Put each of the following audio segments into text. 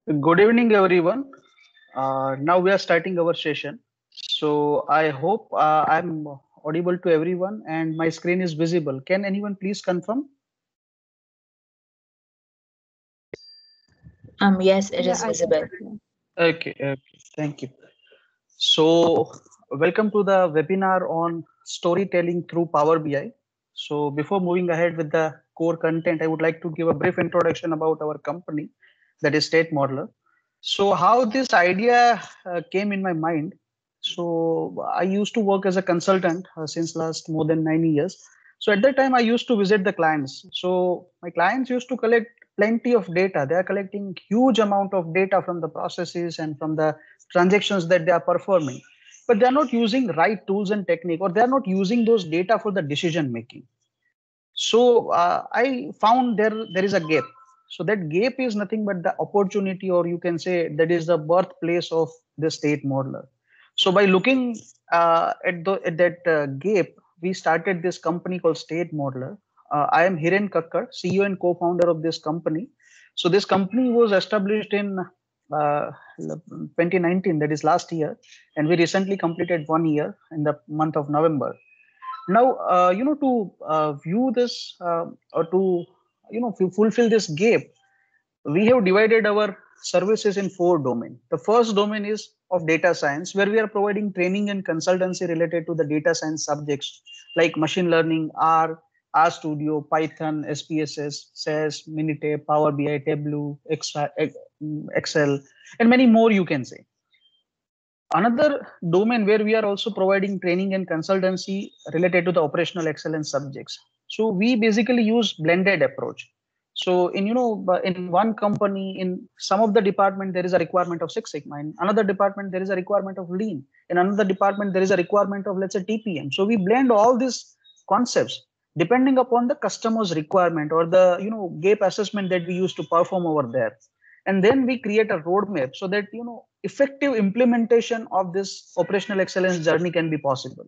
Good evening, everyone. Now we are starting our session. So I hope I'm audible to everyone and my screen is visible. Can anyone please confirm? Yes, it Yeah, is I can visible. see you. Okay, thank you. So welcome to the webinar on storytelling through Power BI. So before moving ahead with the core content, I would like to give a brief introduction about our company, that is State Modeler. So how this idea came in my mind. So I used to work as a consultant since last more than 9 years. So at that time I used to visit the clients. So my clients used to collect plenty of data. They are collecting huge amount of data from the processes and from the transactions that they are performing. But they are not using right tools and technique, or they are not using those data for the decision making. So I found there is a gap. So that gap is nothing but the opportunity, or you can say that is the birthplace of the State Modeler. So by looking at that gap, we started this company called State Modeler. I am Hiren Kakkar, CEO and co-founder of this company. So this company was established in 2019, that is last year, and we recently completed 1 year in the month of November. Now to view this or to fulfill this gap, we have divided our services in four domains. The first domain is of data science, where we are providing training and consultancy related to the data science subjects like machine learning, R Studio, Python, SPSS, SAS, Minitab, Power BI, Tableau, Excel, and many more, you can say. Another domain where we are also providing training and consultancy related to the operational excellence subjects. So we basically use blended approach. So in one company, in some of the department there is a requirement of Six Sigma. In another department there is a requirement of Lean. In another department there is a requirement of, let's say, TPM. So we blend all these concepts depending upon the customer's requirement, or the gap assessment that we use to perform over there. And then we create a roadmap so that effective implementation of this operational excellence journey can be possible.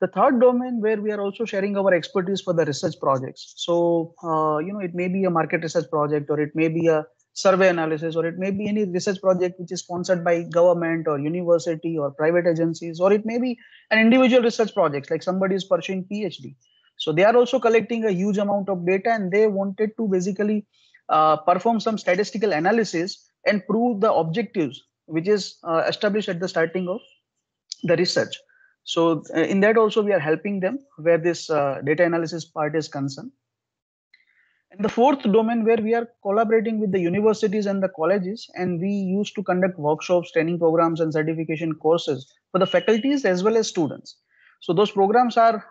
The third domain where we are also sharing our expertise for the research projects. So it may be a market research project, or it may be a survey analysis, or it may be any research project which is sponsored by government or university or private agencies, or it may be an individual research project like somebody is pursuing PhD. So they are also collecting a huge amount of data, and they wanted to basically perform some statistical analysis and prove the objectives which is established at the starting of the research. So in that also we are helping them where this data analysis part is concerned. And the fourth domain where we are collaborating with the universities and the colleges, and we used to conduct workshops, training programs, and certification courses for the faculties as well as students. So those programs are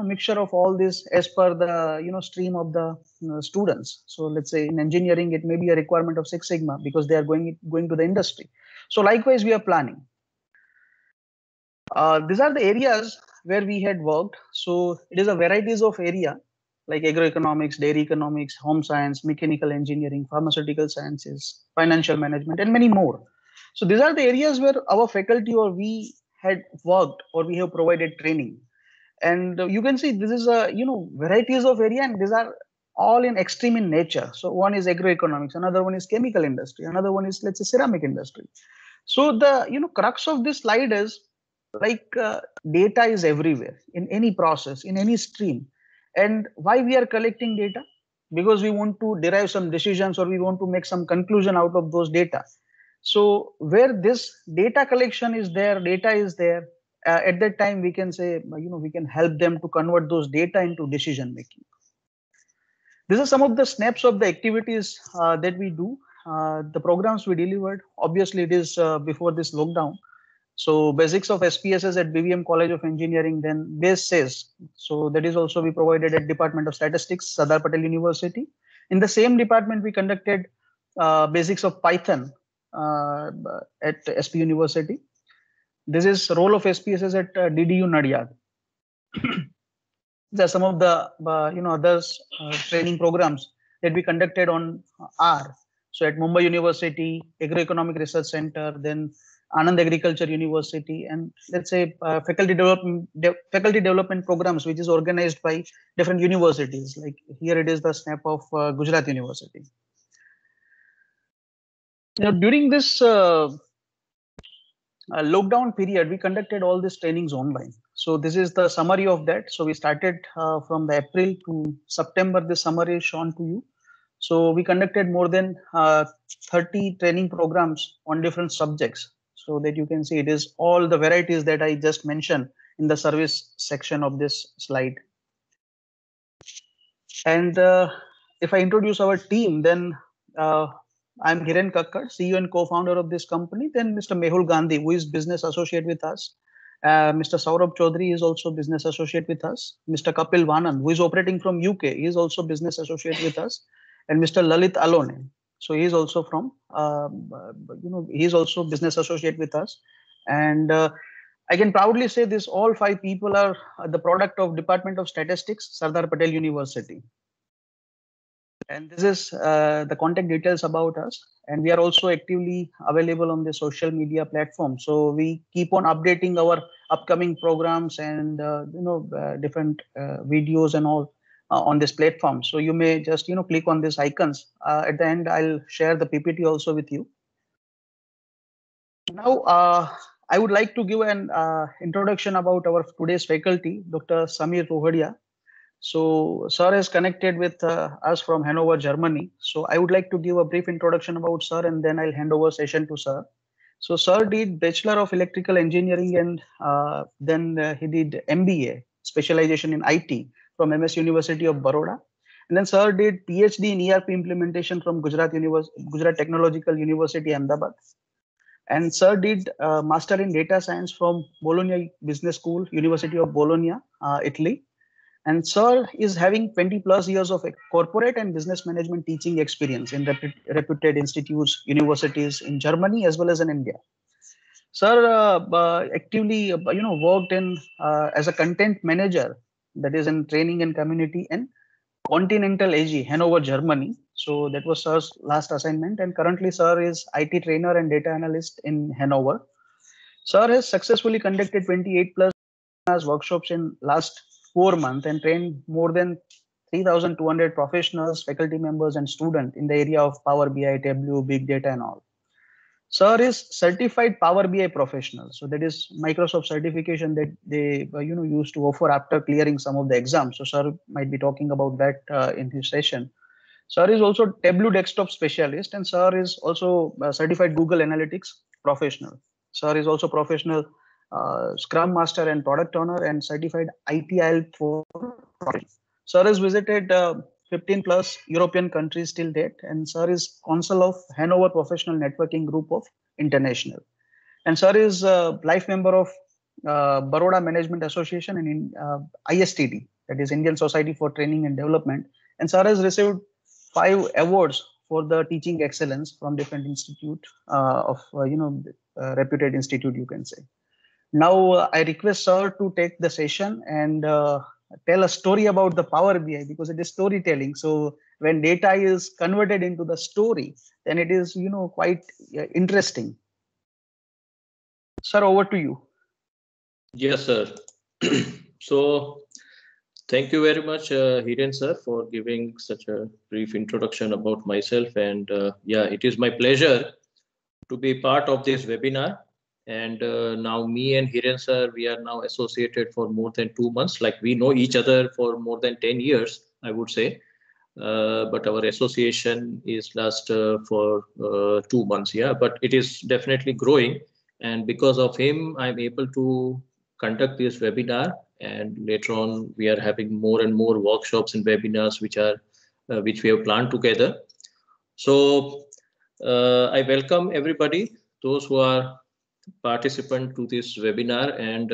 mixture of all this as per the stream of the students. So let's say in engineering it may be a requirement of Six Sigma because they are going to the industry. So likewise we are planning. These are the areas where we had worked. So it is a varieties of area like agroeconomics, dairy economics, home science, mechanical engineering, pharmaceutical sciences, financial management, and many more. So these are the areas where our faculty or we had worked, or we have provided training. And you can see this is a varieties of area, and these are all in extreme in nature. So one is agroeconomics, another one is chemical industry, another one is, let's say, ceramic industry. So the crux of this slide is like data is everywhere in any process, in any stream. And why we are collecting data? Because we want to derive some decisions, or we want to make some conclusion out of those data. So where this data collection is there, data is there, at that time we can say we can help them to convert those data into decision making. These are some of the snaps of the activities that we do. The programs we delivered, obviously it is before this lockdown. So basics of SPSS at BVM College of Engineering, then base says. So that is also we provided at Department of Statistics, Sardar Patel University. In the same department, we conducted basics of Python at SP University. This is role of SPSS at DDU Nadiad. There are some of the others training programs that we conducted on R. So at Mumbai University, Agroeconomic Research Center, then Anand Agriculture University, and let's say faculty development programs, which is organized by different universities. Like here, it is the snap of Gujarat University. During this lockdown period, we conducted all these trainings online. So this is the summary of that. So we started from the April to September. This summary is shown to you. So we conducted more than 30 training programs on different subjects. So that you can see it is all the varieties that I just mentioned in the service section of this slide. And if I introduce our team, then I'm Hiren Kakkad, CEO and co-founder of this company. Then Mr. Mehul Gandhi, who is business associate with us. Mr. Saurabh Chaudhary is also business associate with us. Mr. Kapil Vanan, who is operating from UK, he is also business associate with us. And Mr. Lalit Alone, so he is also from, he is also business associate with us. And I can proudly say this: all 5 people are the product of Department of Statistics, Sardar Patel University. And this is the contact details about us. And we are also actively available on the social media platform. So we keep on updating our upcoming programs and different videos and all on this platform. So you may just click on these icons. At the end, I'll share the PPT also with you. Now, I would like to give an introduction about our today's faculty, Dr. Samir Rohadia. So, sir is connected with us from Hanover, Germany. So, I would like to give a brief introduction about sir, and then I'll hand over session to sir. So, sir did Bachelor of Electrical Engineering, and then he did MBA, specialization in IT from MS University of Baroda. And then sir did PhD in ERP implementation from Gujarat Technological University, Ahmedabad. And sir did master in data science from Bologna Business School, University of Bologna, Italy. And sir is having 20 plus years of corporate and business management teaching experience in reputed institutes, universities in Germany as well as in India. Sir actively, worked in as a content manager, that is in training and community in Continental AG, Hanover, Germany. So that was sir's last assignment. And currently, sir is IT trainer and data analyst in Hanover. Sir has successfully conducted 28 plus workshops in last 4 months and trained more than 3,200 professionals, faculty members, and students in the area of Power BI, Tableau, Big Data, and all. Sir is certified Power BI professional. So that is Microsoft certification that they used to offer after clearing some of the exams. So sir might be talking about that in his session. Sir is also Tableau desktop specialist, and sir is also certified Google Analytics professional. Sir is also professional Scrum Master and Product Owner and certified ITIL for. Sir has visited 15 plus European countries till date, and sir is consul of Hanover Professional Networking Group of International. And sir is a life member of Baroda Management Association and in ISTD, that is Indian Society for Training and Development. And sir has received 5 awards for the teaching excellence from different institute of reputed institute, you can say. Now I request sir to take the session and tell a story about the Power BI, because it is storytelling. So when data is converted into the story, then it is quite interesting. Sir, over to you. Yes, sir. So thank you very much, Hiren sir, for giving such a brief introduction about myself. And yeah, it is my pleasure to be part of this webinar. And now me and Hiren sir, we are now associated for more than 2 months. Like we know each other for more than 10 years, I would say. But our association is last for 2 months. Yeah, but it is definitely growing. And because of him, I'm able to conduct this webinar. And later on, we are having more and more workshops and webinars which we have planned together. So I welcome everybody, those who are participant to this webinar, and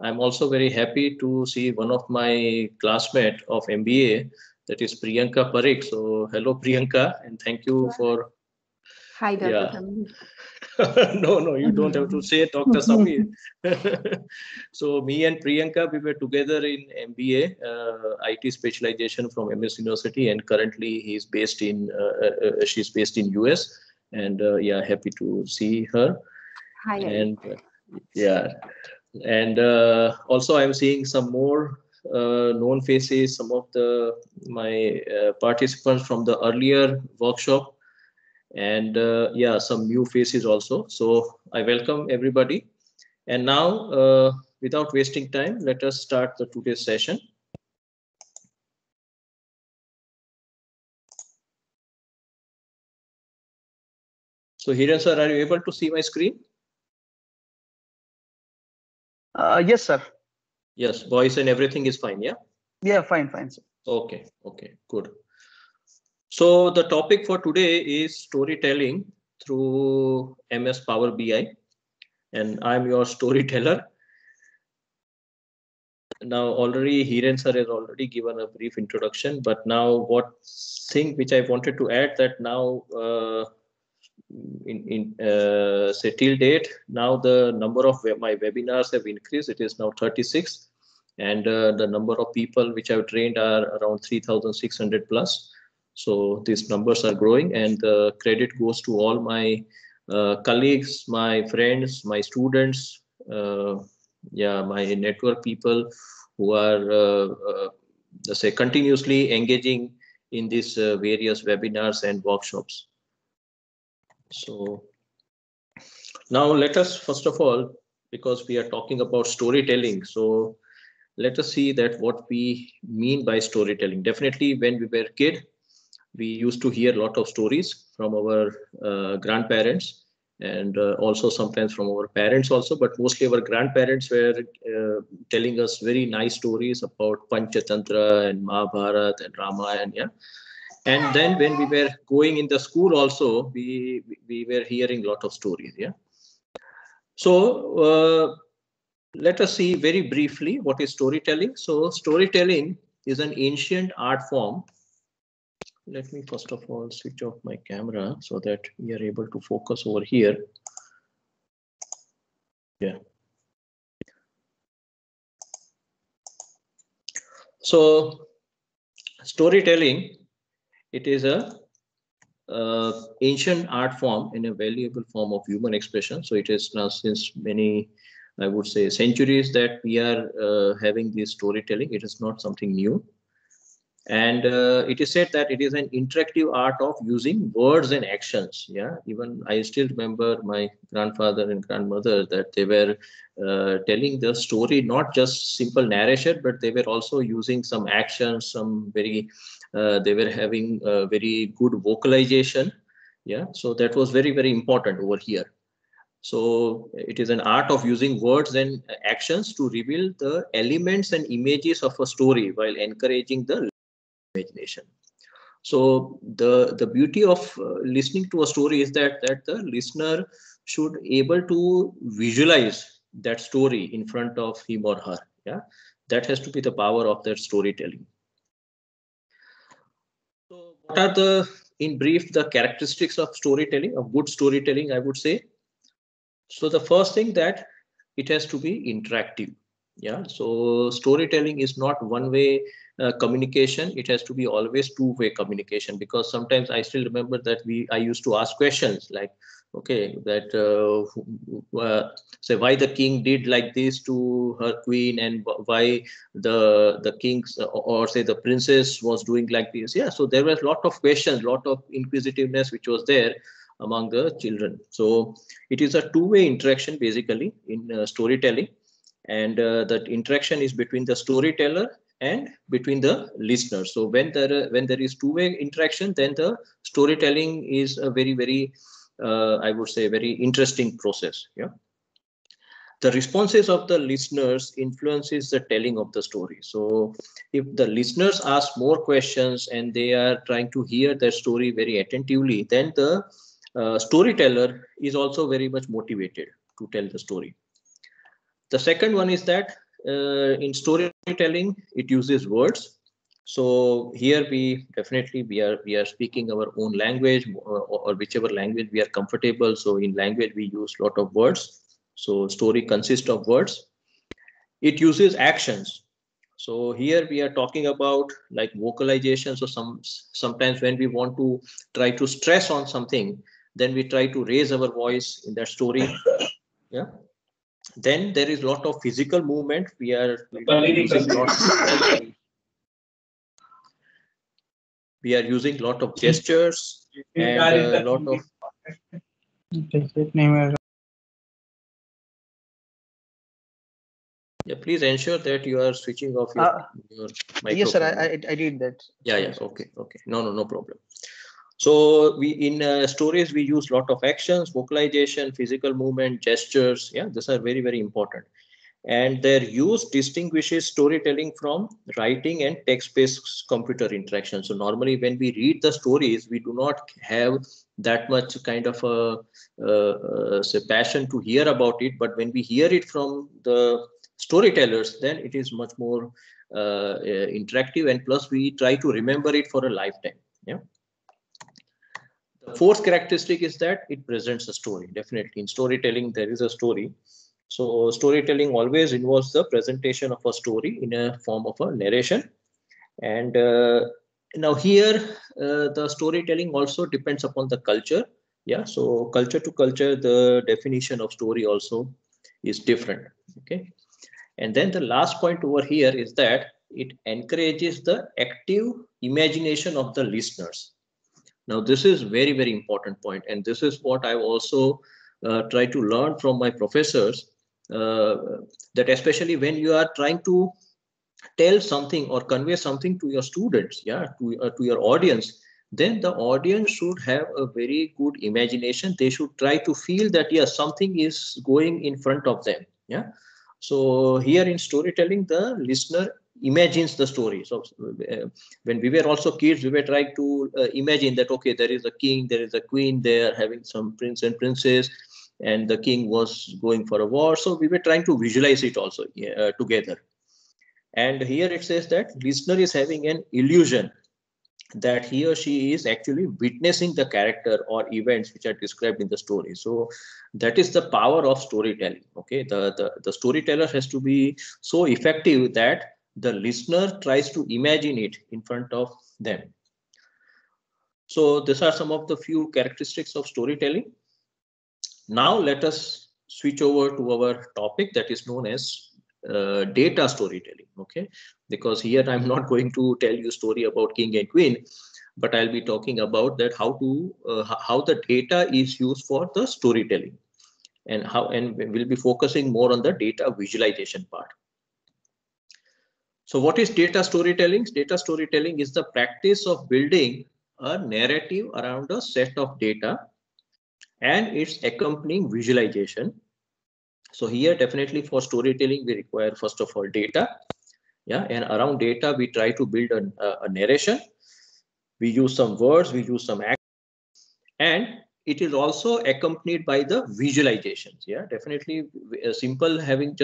I'm also very happy to see one of my classmates of MBA, that is Priyanka Parikh. So hello Priyanka, and thank you for. Hi, Dr. Samir. No, you don't have to say Dr. Samir. So me and Priyanka, we were together in MBA, IT specialization from MS University, and currently she's based in US. And yeah, happy to see her. Hi. And yeah, and also I'm seeing some more known faces, some of my participants from the earlier workshop. and yeah, some new faces also. So I welcome everybody. And now, without wasting time, let us start the today's session. So Hiren sir, are you able to see my screen? Yes, sir. Yes, voice and everything is fine, yeah? Yeah, fine, fine, sir. Okay, good. So the topic for today is storytelling through MS Power BI, and I'm your storyteller. Now already Hiren sir has already given a brief introduction, but now what thing which I wanted to add, that now say till date, now the number of my webinars have increased. It is now 36, and the number of people which I've trained are around 3,600 plus. So these numbers are growing, and the credit goes to all my colleagues, my friends, my students, yeah, my network people who are let's say continuously engaging in these various webinars and workshops. So now let us, first of all, because we are talking about storytelling, so let us see that what we mean by storytelling. Definitely when we were a kid, we used to hear a lot of stories from our grandparents, and also sometimes from our parents also, but mostly our grandparents were telling us very nice stories about Panchatantra and Mahabharata and Ramayana, yeah. And then when we were going in the school also, we were hearing a lot of stories, yeah. So let us see very briefly what is storytelling. So storytelling is an ancient art form. Let me first of all switch off my camera so that we are able to focus over here. Yeah. So storytelling, it is a ancient art form and a valuable form of human expression. So it is now since many, I would say, centuries that we are having this storytelling. It is not something new. And it is said that it is an interactive art of using words and actions. Yeah, even I still remember my grandfather and grandmother that they were telling the story, not just simple narration, but they were also using some actions, some very, they were having very good vocalization. Yeah, so that was very, very important over here. So it is an art of using words and actions to reveal the elements and images of a story while encouraging the imagination. So the beauty of listening to a story is that the listener should able to visualize that story in front of him or her. Yeah, that has to be the power of that storytelling. So what are the, in brief, the characteristics of storytelling, of good storytelling, I would say? So the first thing, that it has to be interactive. Yeah, so storytelling is not one way communication. It has to be always two-way communication, because sometimes I still remember that I used to ask questions like, okay, that say why the king did like this to her queen, and why the king's or say the princess was doing like this. Yeah, so there was a lot of questions, lot of inquisitiveness which was there among the children. So it is a two-way interaction basically in storytelling, and that interaction is between the storyteller and between the listener. So when there is two-way interaction, then the storytelling is a very, very I would say very interesting process. Yeah, the responses of the listeners influences the telling of the story. So if the listeners ask more questions and they are trying to hear their story very attentively, then the storyteller is also very much motivated to tell the story. The second one is that in storytelling, it uses words. So here we definitely we are speaking our own language, or whichever language we are comfortable. So in language we use a lot of words. So story consists of words. It uses actions. So here we are talking about like vocalization. So sometimes when we want to try to stress on something, then we try to raise our voice in that story. Yeah. Then there is a lot of physical movement. We are using a lot of gestures. and a lot of. Yeah, please ensure that you are switching off your microphone. Yes, sir. I did that. Yeah. Okay. No problem. So we in stories we use lot of actions, vocalization, physical movement, gestures. Yeah, these are very, very important. And their use distinguishes storytelling from writing and text-based computer interaction. So normally when we read the stories, we do not have that much kind of say passion to hear about it. But when we hear it from the storytellers, then it is much more interactive, and plus we try to remember it for a lifetime. Yeah. The fourth characteristic is that it presents a story. Definitely in storytelling, there is a story. So storytelling always involves the presentation of a story in a form of a narration. And now here, the storytelling also depends upon the culture. Yeah, so culture to culture, the definition of story also is different. Okay. And then the last point over here is that it encourages the active imagination of the listeners. Now, this is very, very important point. And this is what I also try to learn from my professors, that especially when you are trying to tell something or convey something to your students, to your audience, then the audience should have a very good imagination. They should try to feel that, yes, something is going in front of them. Yeah. So here in storytelling, the listener imagines the story. So when we were also kids, we were trying to imagine that, okay, there is a king, there is a queen, they are having some prince and princess, and the king was going for a war. So we were trying to visualize it also together. And here it says that listener is having an illusion that he or she is actually witnessing the character or events which are described in the story. So that is the power of storytelling. Okay, the storyteller has to be so effective that the listener tries to imagine it in front of them. So these are some of the few characteristics of storytelling. Now let us switch over to our topic that is known as data storytelling. Okay, because here I'm not going to tell you a story about king and queen, but I'll be talking about that how the data is used for the storytelling, and we'll be focusing more on the data visualization part. So what is data storytelling? Data storytelling is the practice of building a narrative around a set of data and its accompanying visualization. So here definitely for storytelling, we require first of all data. Yeah, and around data, we try to build a narration. We use some words, we use some actions, and it is also accompanied by the visualizations. Yeah, definitely simple having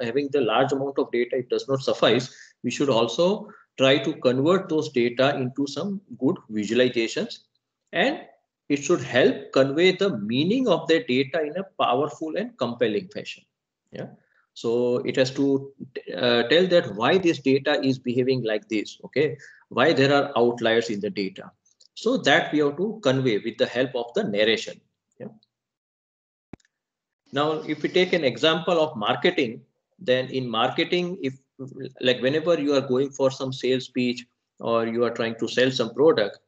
having the large amount of data, it does not suffice. We should also try to convert those data into some good visualizations, and it should help convey the meaning of the data in a powerful and compelling fashion. Yeah. So it has to tell that why this data is behaving like this. Okay, why there are outliers in the data. So that we have to convey with the help of the narration. Yeah. Now, if we take an example of marketing, then in marketing, if like whenever you are going for some sales pitch or you are trying to sell some product,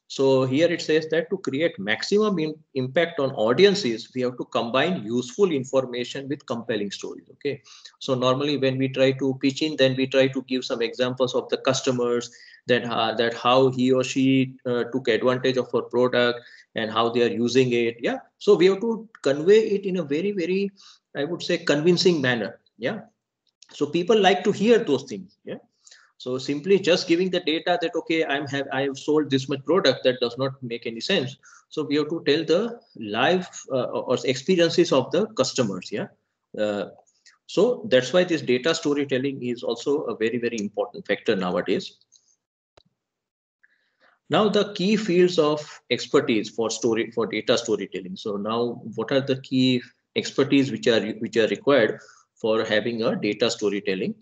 so here it says that to create maximum impact on audiences, we have to combine useful information with compelling stories. Okay, so normally when we try to pitch in, then we try to give some examples of the customers, that how he or she took advantage of our product and how they are using it. Yeah, so we have to convey it in a very, very, I would say, convincing manner. Yeah, so people like to hear those things. Yeah. So simply just giving the data that, okay, I have sold this much product, that does not make any sense. So we have to tell the live or experiences of the customers. Yeah. So that's why this data storytelling is also a very, very important factor nowadays. Now the key fields of expertise for data storytelling. So now what are the key expertise which are required for having a data storytelling?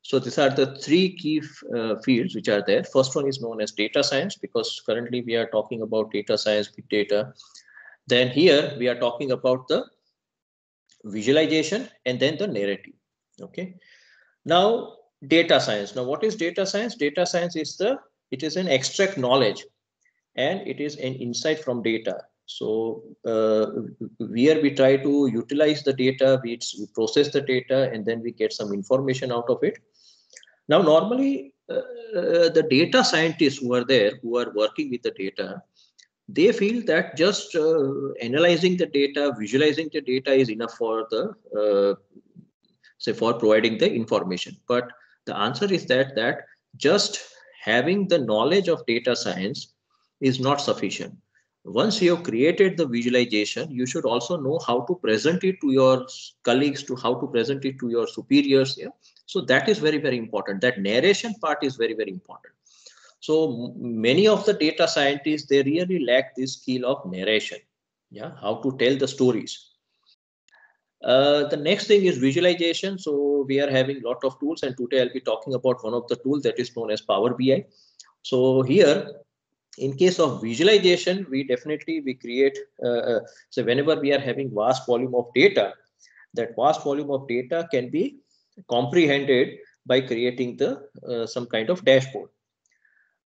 So these are the three key fields which are there. First one is known as data science, because currently we are talking about data science, big data. Then here we are talking about the visualization and then the narrative. Okay. Now data science. Now what is data science? Data science is it is an abstract knowledge and it is an insight from data. So where we try to utilize the data, we process the data, and then we get some information out of it. Now, normally, the data scientists who are there, who are working with the data, they feel that just analyzing the data, visualizing the data is enough for the say for providing the information. But the answer is that just having the knowledge of data science is not sufficient. Once you have created the visualization, you should also know how to present it to your colleagues, to how to present it to your superiors. Yeah? So that is very, very important. That narration part is very, very important. So many of the data scientists, they really lack this skill of narration. Yeah, how to tell the stories. The next thing is visualization. So we are having a lot of tools, and today I'll be talking about one of the tools that is known as Power BI. So here, in case of visualization, we create, so whenever we are having vast volume of data, that vast volume of data can be comprehended by creating the some kind of dashboard.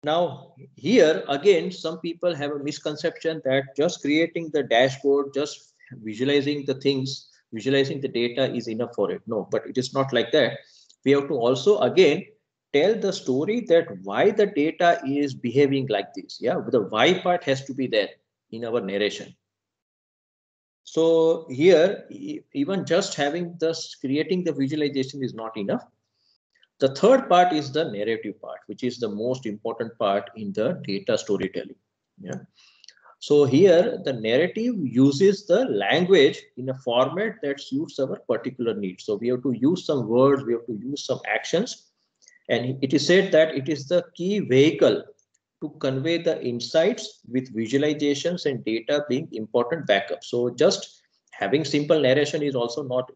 Now, here again, some people have a misconception that just creating the dashboard, just visualizing the things, visualizing the data is enough for it. No, but it is not like that. We have to also again tell the story that why the data is behaving like this. Yeah, the why part has to be there in our narration. So here, even just having this creating the visualization is not enough. The third part is the narrative part, which is the most important part in the data storytelling. Yeah. So here the narrative uses the language in a format that suits our particular needs. So we have to use some words, we have to use some actions. And it is said that it is the key vehicle to convey the insights, with visualizations and data being important backup. So just having simple narration is also not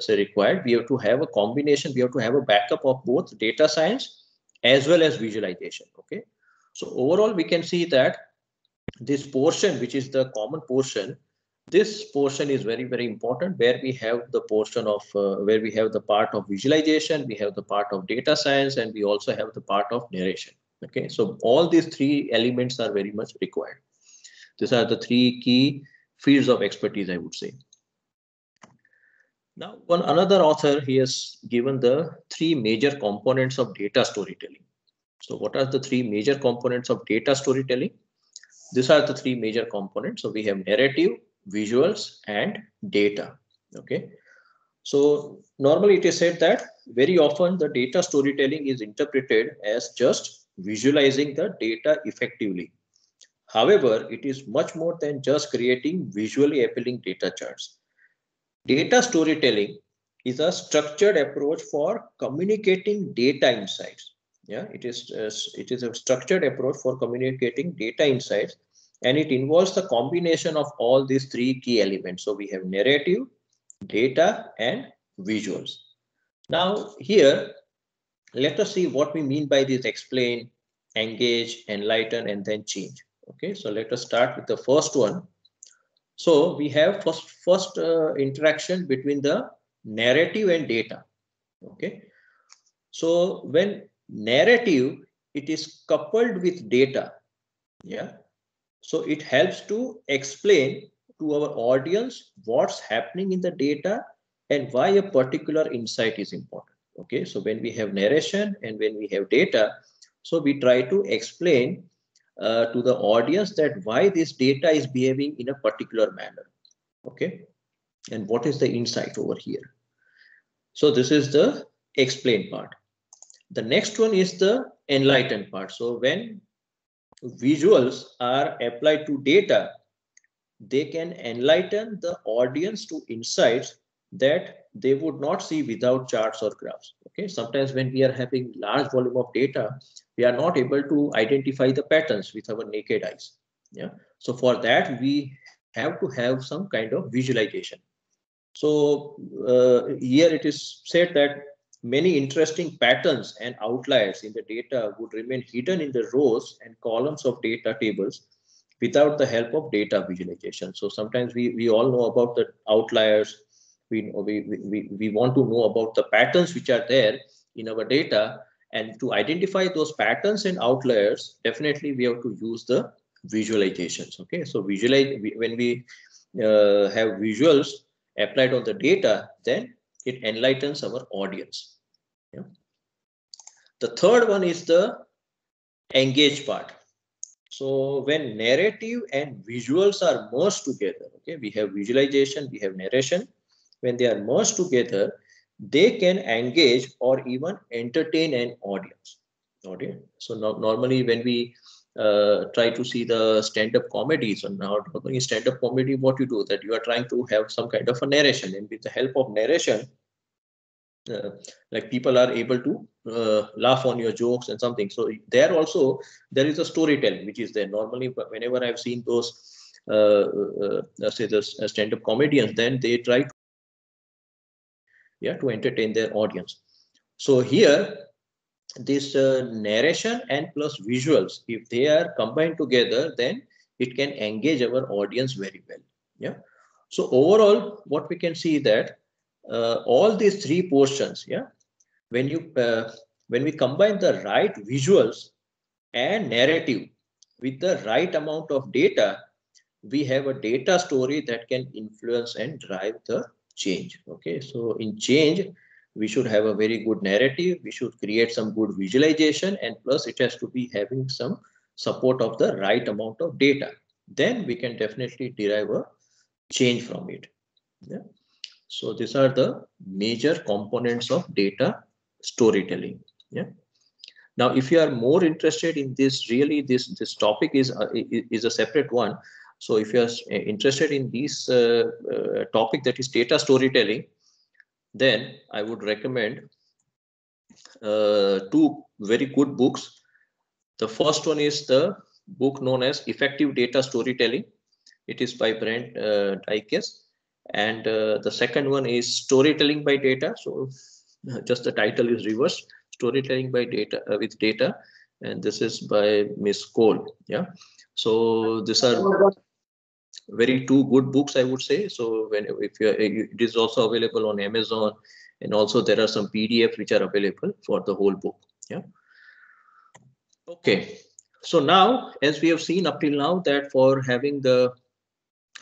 required. We have to have a combination. We have to have a backup of both data science as well as visualization. Okay. So overall, we can see that this portion, which is the common portion, this portion is very, very important, where we have the portion of where we have the part of visualization, we have the part of data science, and we also have the part of narration. Okay. So all these three elements are very much required. These are the three key fields of expertise, I would say. Now, another author, he has given the three major components of data storytelling. So what are the three major components of data storytelling? These are the three major components. So we have narrative, visuals, and data. Okay. So normally it is said that very often the data storytelling is interpreted as just visualizing the data effectively. However, it is much more than just creating visually appealing data charts. Data storytelling is a structured approach for communicating data insights. Yeah, it is a structured approach for communicating data insights, and it involves the combination of all these three key elements. So we have narrative, data, and visuals. Now here, let us see what we mean by this: explain, engage, enlighten, and then change. Okay, so let us start with the first one. So we have first interaction between the narrative and data. Okay, so when narrative, it is coupled with data. Yeah, so it helps to explain to our audience what's happening in the data and why a particular insight is important. Okay, so when we have narration and when we have data, so we try to explain to the audience that why this data is behaving in a particular manner. Okay, and what is the insight over here? So this is the explain part. The next one is the enlighten part. So when visuals are applied to data, they can enlighten the audience to insights that they would not see without charts or graphs. Okay, sometimes when we are having large volume of data, we are not able to identify the patterns with our naked eyes. Yeah, so for that we have to have some kind of visualization. So here it is said that many interesting patterns and outliers in the data would remain hidden in the rows and columns of data tables without the help of data visualization. So sometimes we all know about the outliers. We want to know about the patterns which are there in our data, And to identify those patterns and outliers, definitely we have to use the visualizations. Okay, so when we have visuals applied on the data, then it enlightens our audience. Yeah. The third one is the engage part. So when narrative and visuals are merged together, okay, we have visualization, we have narration. When they are merged together, they can engage or even entertain an audience. Okay, so normally when we try to see the stand-up comedies, or now stand-up comedy, what you do, that you are trying to have some kind of a narration, and with the help of narration, like people are able to laugh on your jokes and something. So there also there is a storytelling which is there. Normally, whenever I've seen those say the stand-up comedians, then they try to entertain their audience. So here this narration and plus visuals, if they are combined together, then it can engage our audience very well. Yeah. So overall, what we can see that all these three portions, when we combine the right visuals and narrative with the right amount of data, we have a data story that can influence and drive the change. Okay, so in change, we should have a very good narrative, we should create some good visualization, and plus it has to be having some support of the right amount of data. Then we can definitely derive a change from it. Yeah. So these are the major components of data storytelling. Yeah. Now, if you are more interested in this, really this topic is a separate one. So if you are interested in this topic, that is data storytelling, then I would recommend two very good books. The first one is the book known as Effective Data Storytelling. It is by Brent Dykes. And the second one is Storytelling by Data. So just the title is reversed. Storytelling by Data with Data, and this is by Miss Cole. Yeah. So these are very two good books, I would say. So it is also available on Amazon, and also there are some PDFs which are available for the whole book. Yeah. Okay. So now, as we have seen up till now, that for having the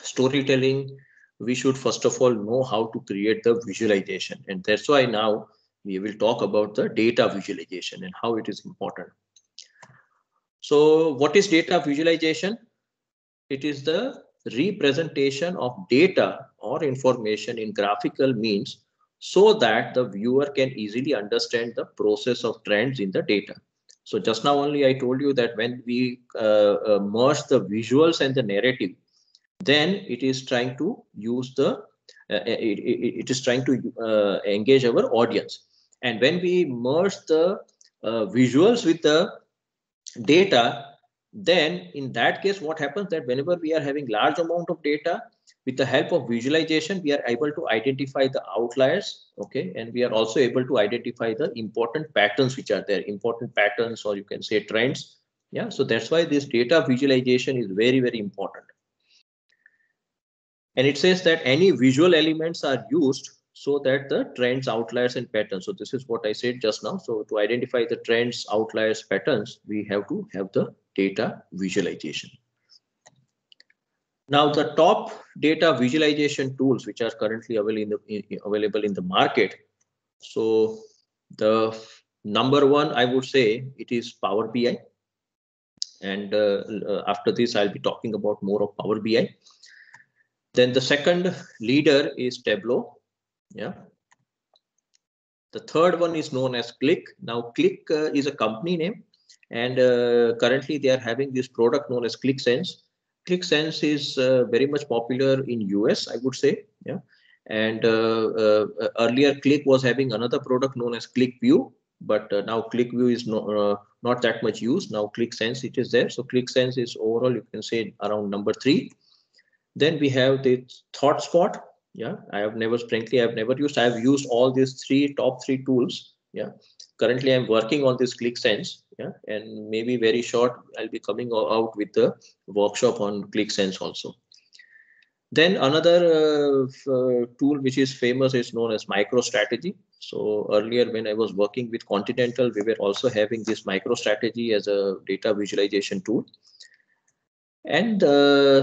storytelling, we should first of all know how to create the visualization, and that's why now we will talk about the data visualization and how it is important. So what is data visualization? It is the representation of data or information in graphical means so that the viewer can easily understand the process of trends in the data. So just now only I told you that when we merge the visuals and the narrative, then it is trying to use the it is trying to engage our audience. And when we merge the visuals with the data, then in that case what happens, that whenever we are having large amount of data, with the help of visualization, we are able to identify the outliers. Okay, and we are also able to identify the important patterns which are there, important patterns, or you can say trends. Yeah, so that's why this data visualization is very, very important. And it says that any visual elements are used so that the trends, outliers, and patterns. So this is what I said just now. So to identify the trends, outliers, patterns, we have to have the data visualization. Now, the top data visualization tools which are currently available in the market. So the number one, I would say, it is Power BI. And after this, I'll be talking about more of Power BI. Then the second leader is Tableau. Yeah. The third one is known as Qlik. Now, Qlik is a company name, and currently they are having this product known as QlikSense. QlikSense is very much popular in US, I would say. Yeah. And earlier Qlik was having another product known as QlikView, but now QlikView is not that much used. Now QlikSense it is there. So QlikSense is overall, you can say, around number 3. Then we have the ThoughtSpot. Yeah, I have never used. I have used all these top three tools. Yeah, currently I'm working on this QlikSense. Yeah, and maybe very short I'll be coming out with the workshop on QlikSense also. Then another tool which is famous is known as MicroStrategy. So earlier when I was working with Continental, we were also having this MicroStrategy as a data visualization tool. And one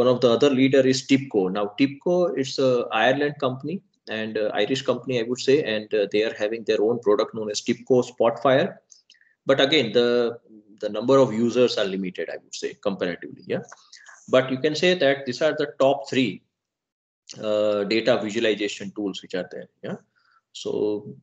of the other leader is TIBCO. Now TIBCO is a Ireland company and Irish company, I would say, and they are having their own product known as TIBCO Spotfire. But again, the number of users are limited, I would say, comparatively. Yeah, but you can say that these are the top 3 data visualization tools which are there. Yeah, so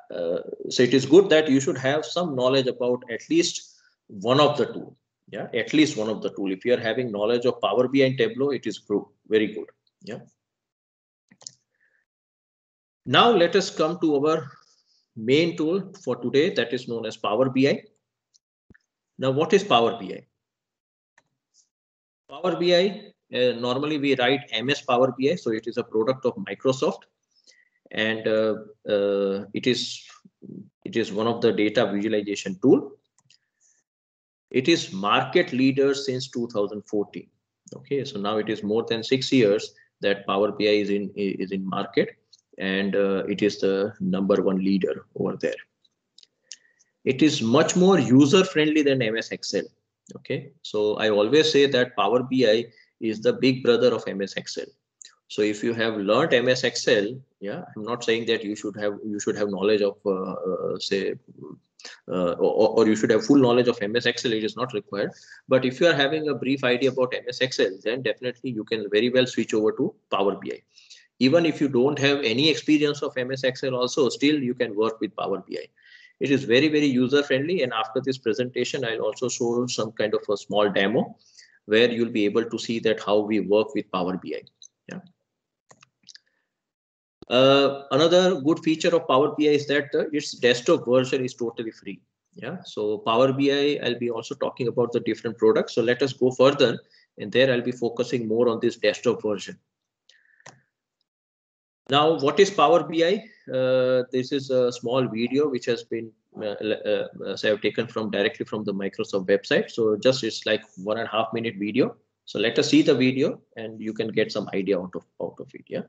it is good that you should have some knowledge about at least one of the two. Yeah, at least one of the tool. If you are having knowledge of Power BI and Tableau, it is very good. Yeah. Now let us come to our main tool for today, that is known as Power BI. Now, what is Power BI? Power BI, normally we write MS Power BI, so it is a product of Microsoft, and it is one of the data visualization tool. It is market leader since 2014. Okay, so now it is more than 6 years that Power BI is in market, and it is the #1 leader over there. It is much more user friendly than MS Excel. Okay, so I always say that Power BI is the big brother of MS Excel. So if you have learned MS Excel, yeah, I'm not saying that you should have knowledge of or you should have full knowledge of MS Excel. It is not required. But if you are having a brief idea about MS Excel, then definitely you can very well switch over to Power BI. Even if you don't have any experience of MS Excel also, still you can work with Power BI. It is very, very user friendly. And after this presentation, I'll also show some kind of a small demo where you'll be able to see that how we work with Power BI. Yeah. Another good feature of Power BI is that its desktop version is totally free. Yeah. So Power BI, I'll be also talking about the different products. So let us go further, and there I'll be focusing more on this desktop version. Now, what is Power BI? This is a small video which has been so I've taken directly from the Microsoft website. So just it's like 1.5 minute video. So let us see the video, and you can get some idea out of it. Yeah.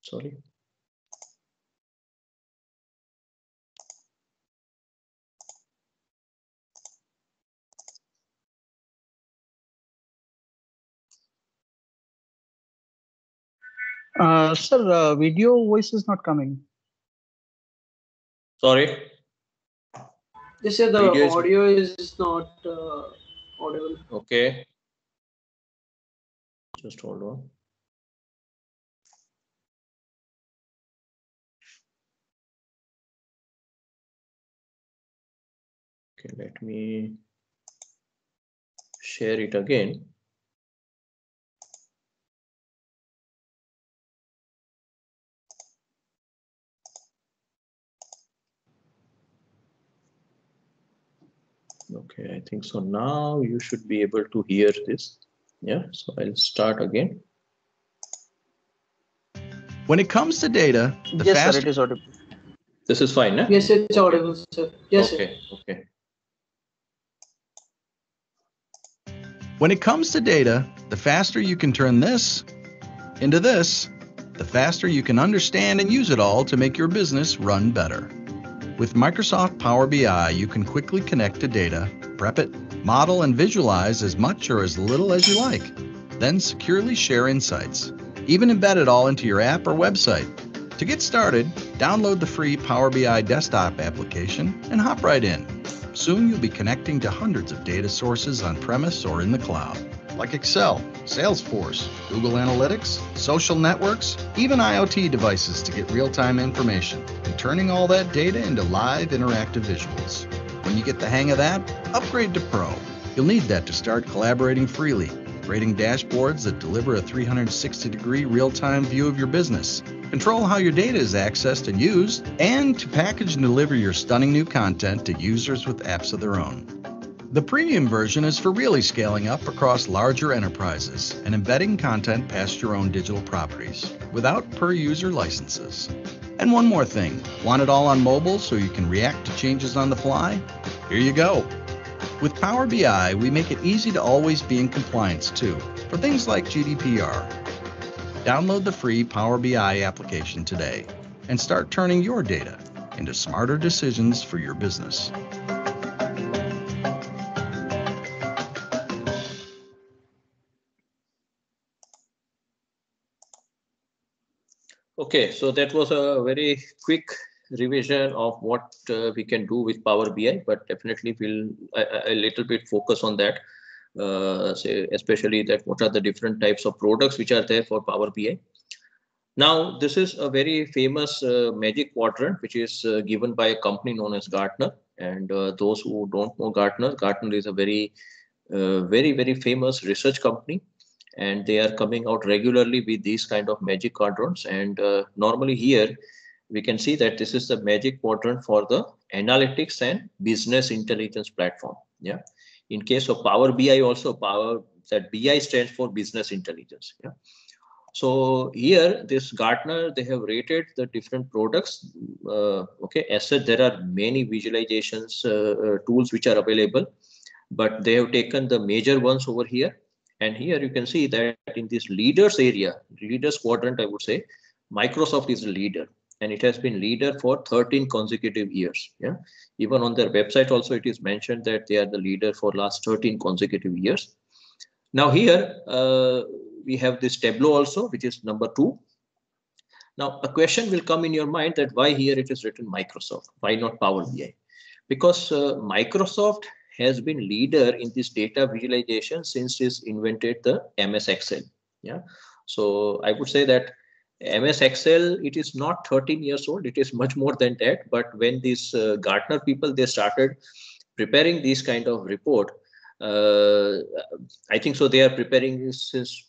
Sorry. Sir, video voice is not coming. Sorry. They say the audio is not audible. Okay. Just hold on. Okay, let me share it again. Okay, I think so. Now you should be able to hear this. Yeah, so I'll start again. When it comes to data, yes, sir, it is audible. This is fine, eh? Yes, it's audible, sir. Yes, okay, sir. Okay. When it comes to data, the faster you can turn this into this, the faster you can understand and use it all to make your business run better. With Microsoft Power BI, you can quickly connect to data, prep it, model and visualize as much or as little as you like, then securely share insights. Even embed it all into your app or website. To get started, download the free Power BI desktop application and hop right in. Soon you'll be connecting to hundreds of data sources on-premise or in the cloud, like Excel, Salesforce, Google Analytics, social networks, even IoT devices to get real-time information, and turning all that data into live interactive visuals. When you get the hang of that, upgrade to Pro. You'll need that to start collaborating freely, creating dashboards that deliver a 360-degree real-time view of your business, control how your data is accessed and used, and to package and deliver your stunning new content to users with apps of their own. The premium version is for really scaling up across larger enterprises and embedding content past your own digital properties without per-user licenses. And one more thing, want it all on mobile so you can react to changes on the fly? Here you go. With Power BI, we make it easy to always be in compliance too, for things like GDPR. Download the free Power BI application today and start turning your data into smarter decisions for your business. Okay, so that was a very quick revision of what we can do with Power BI, but definitely we'll a little bit focus on that. Say especially that what are the different types of products which are there for Power BI. Now, this is a very famous Magic Quadrant, which is given by a company known as Gartner. And those who don't know Gartner, Gartner is a very famous research company. And they are coming out regularly with these kind of Magic Quadrants. And normally here, we can see that this is the Magic Quadrant for the analytics and business intelligence platform. Yeah. In case of Power BI also, that BI stands for business intelligence. Yeah. So here, this Gartner, they have rated the different products. Okay, as said, there are many visualizations tools which are available, but they have taken the major ones over here. And here you can see that in this leaders area, leaders quadrant, I would say, Microsoft is a leader, and it has been leader for 13 consecutive years. Yeah, even on their website also it is mentioned that they are the leader for last 13 consecutive years. Now here we have this Tableau also, which is number 2. Now a question will come in your mind that why here it is written Microsoft, why not Power BI? Because Microsoft has been leader in this data visualization since it's invented the MS Excel. Yeah, so I would say that MS Excel, it is not 13 years old, it is much more than that. But when these Gartner people, they started preparing these kind of report, I think so they are preparing this since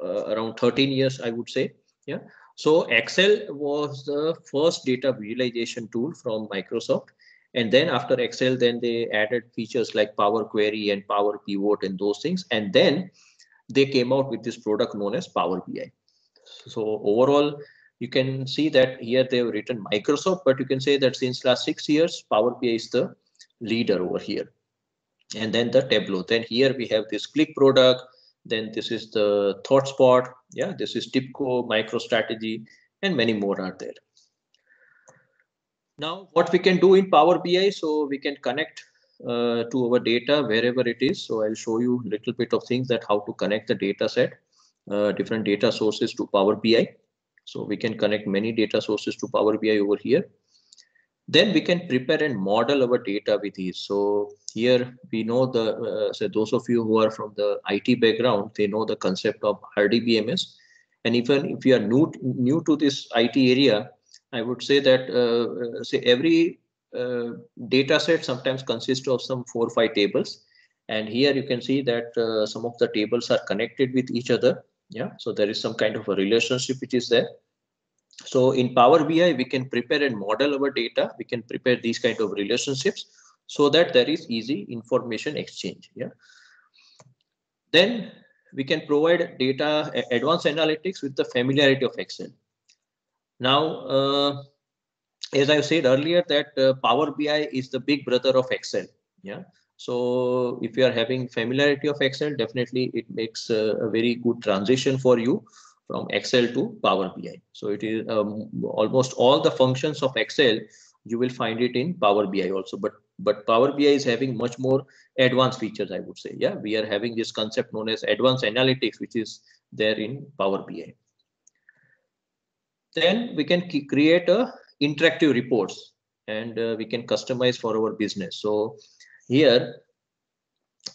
around 13 years, I would say. Yeah. So Excel was the first data visualization tool from Microsoft. And then after Excel, then they added features like Power Query and Power Pivot and those things. And then they came out with this product known as Power BI. So overall, you can see that here they have written Microsoft, but you can say that since last 6 years, Power BI is the leader over here. And then the Tableau. Then here we have this Qlik product. Then this is the ThoughtSpot. Yeah, this is TIBCO, MicroStrategy, and many more are there. Now, what we can do in Power BI, so we can connect to our data wherever it is. So I'll show you a little bit of things that how to connect the data set, different data sources to Power BI. So we can connect many data sources to Power BI over here. Then we can prepare and model our data with ease. So here we know the, so those of you who are from the IT background, they know the concept of RDBMS. And even if you are new to this IT area, I would say that say every data set sometimes consists of some 4 or 5 tables. And here you can see that some of the tables are connected with each other. Yeah, so there is some kind of a relationship which is there. So in Power BI, we can prepare and model our data. We can prepare these kind of relationships so that there is easy information exchange. Yeah. Then we can provide data advanced analytics with the familiarity of Excel. Now, as I said earlier, that Power BI is the big brother of Excel. Yeah. So if you are having familiarity of Excel, definitely it makes a very good transition for you from Excel to Power BI. So it is almost all the functions of Excel, you will find it in Power BI also. But Power BI is having much more advanced features, I would say. Yeah, we are having this concept known as advanced analytics, which is there in Power BI. Then we can create interactive reports, and we can customize for our business. So here,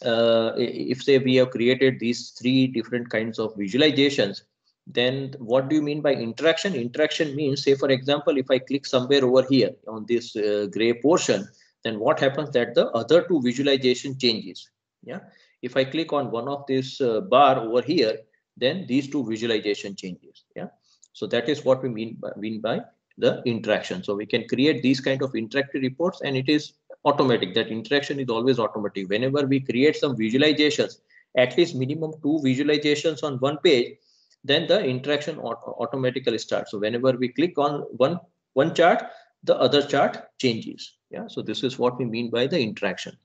if say we have created these 3 different kinds of visualizations, then what do you mean by interaction? Interaction means, say, for example, if I click somewhere over here on this gray portion, then what happens that the other 2 visualization changes. Yeah. If I click on one of this bar over here, then these 2 visualization changes. Yeah. So that is what we mean by the interaction. So we can create these kind of interactive reports, and it is automatic. That interaction is always automatic. Whenever we create some visualizations, at least minimum 2 visualizations on one page, then the interaction automatically starts. So whenever we click on one chart, the other chart changes. Yeah. So this is what we mean by the interaction.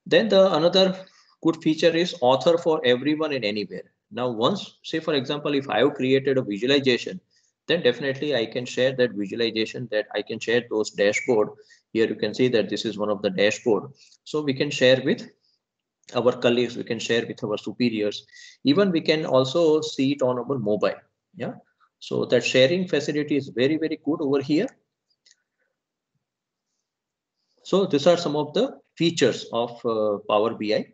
Then the another good feature is author for everyone and anywhere. Now, once, say for example, if I have created a visualization, then definitely I can share that visualization, that I can share those dashboard. Here you can see that this is one of the dashboard. So we can share with our colleagues, we can share with our superiors. Even we can also see it on our mobile. Yeah. So that sharing facility is very, very good over here. So these are some of the features of Power BI.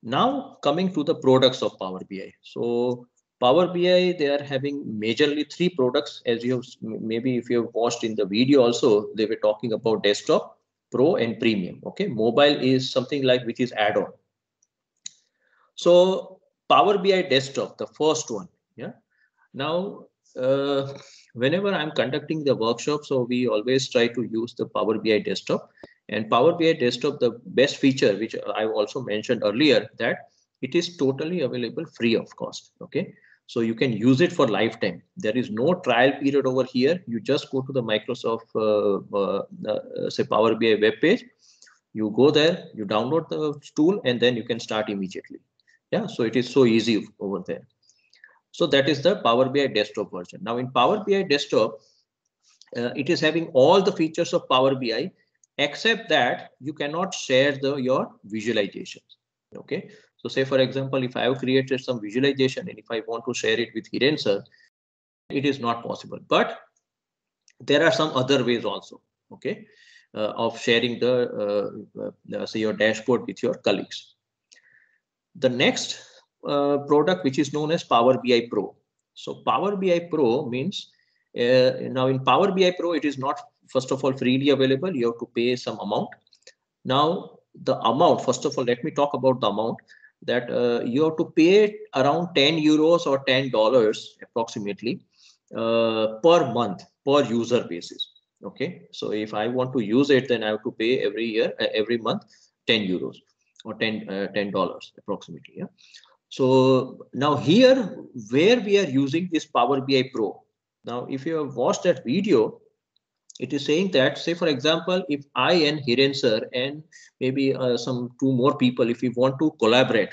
Now coming to the products of Power BI. So Power BI, they are having majorly 3 products, as you have, maybe if you have watched in the video also, they were talking about desktop, pro and premium. Okay, mobile is something like which is add-on. So Power BI desktop, the first one. Yeah. Now, whenever I'm conducting the workshop, so we always try to use the Power BI desktop. And Power BI desktop, the best feature, which I've also mentioned earlier, that it is totally available free of cost. Okay, so you can use it for lifetime. There is no trial period over here. You just go to the Microsoft say Power BI web page. You go there, you download the tool, and then you can start immediately. Yeah, so it is so easy over there. So that is the Power BI desktop version. Now in Power BI desktop, it is having all the features of Power BI, except that you cannot share your visualizations. Okay. So say for example, if I have created some visualization and if I want to share it with Hiren sir, it is not possible. But there are some other ways also. Okay. Of sharing the say your dashboard with your colleagues. The next product, which is known as Power BI Pro. So Power BI Pro means now in Power BI Pro, it is not, first of all, freely available. You have to pay some amount. Now the amount, first of all, let me talk about the amount, that you have to pay around 10 euros or $10 approximately per month, per user basis. Okay, so if I want to use it, then I have to pay every month 10 euros or $10 approximately. Yeah. So now here, where we are using this Power BI Pro. Now, if you have watched that video, it is saying that, say for example, if I and Hiren sir and maybe some 2 more people, if we want to collaborate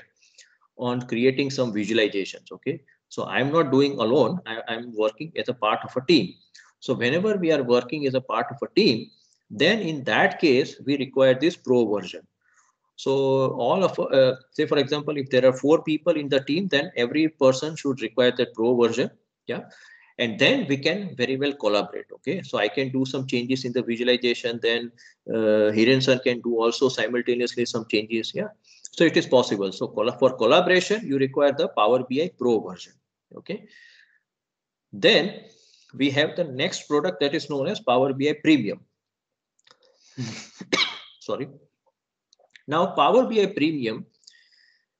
on creating some visualizations. Okay, so I'm not doing alone. I'm working as a part of a team. So whenever we are working as a part of a team, then in that case, we require this Pro version. So all of, say for example, if there are 4 people in the team, then every person should require the Pro version. Yeah. And then we can very well collaborate. Okay. So I can do some changes in the visualization. Then Hiren sir can do also simultaneously some changes. Yeah. So it is possible. So for collaboration, you require the Power BI Pro version. Okay. Then we have the next product that is known as Power BI Premium. Sorry. Now, Power BI Premium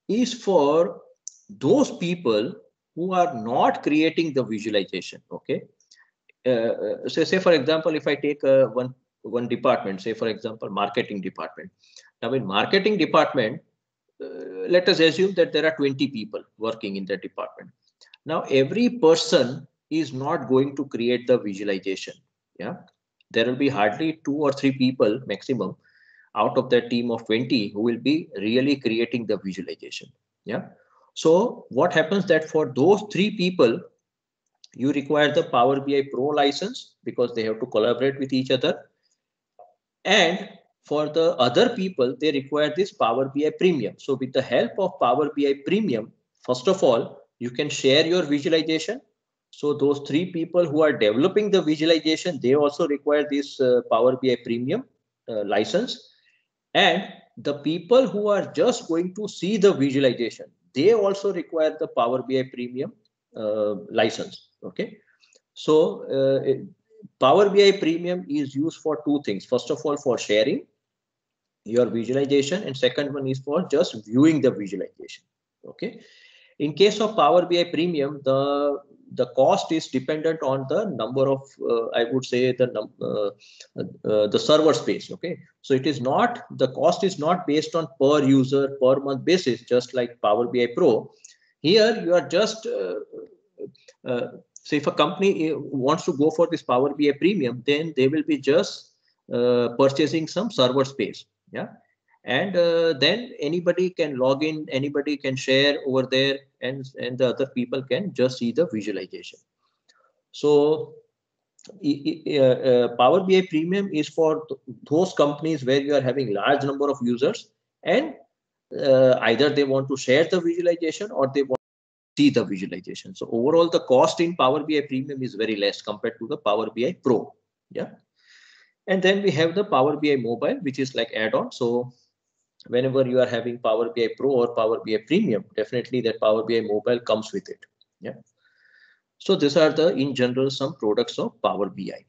is for those people who are not creating the visualization. Okay. So say for example, if I take one department, say for example, marketing department. Now in marketing department, let us assume that there are 20 people working in that department. Now every person is not going to create the visualization. Yeah. There will be hardly 2 or 3 people maximum out of that team of 20 who will be really creating the visualization. Yeah. So what happens that for those 3 people, you require the Power BI Pro license because they have to collaborate with each other. And for the other people, they require this Power BI Premium. So with the help of Power BI Premium, first of all, you can share your visualization. So those 3 people who are developing the visualization, they also require this Power BI Premium license. And the people who are just going to see the visualization, they also require the Power BI Premium license. Okay. So Power BI Premium is used for 2 things. First of all, for sharing your visualization, and second one is for just viewing the visualization. Okay. In case of Power BI Premium, the cost is dependent on the number of, I would say, the server space. Okay, so it is not, the cost is not based on per user per month basis, just like Power BI Pro. Here you are just say if a company wants to go for this Power BI Premium, then they will be just purchasing some server space. Yeah. And then anybody can log in, anybody can share over there. and the other people can just see the visualization. So Power BI Premium is for those companies where you are having large number of users, and either they want to share the visualization or they want to see the visualization. So overall, the cost in Power BI Premium is very less compared to the Power BI Pro. Yeah. And then we have the Power BI Mobile, which is like add-on. So whenever you are having Power BI Pro or Power BI Premium, definitely that Power BI Mobile comes with it. Yeah. So these are the, in general, some products of Power BI.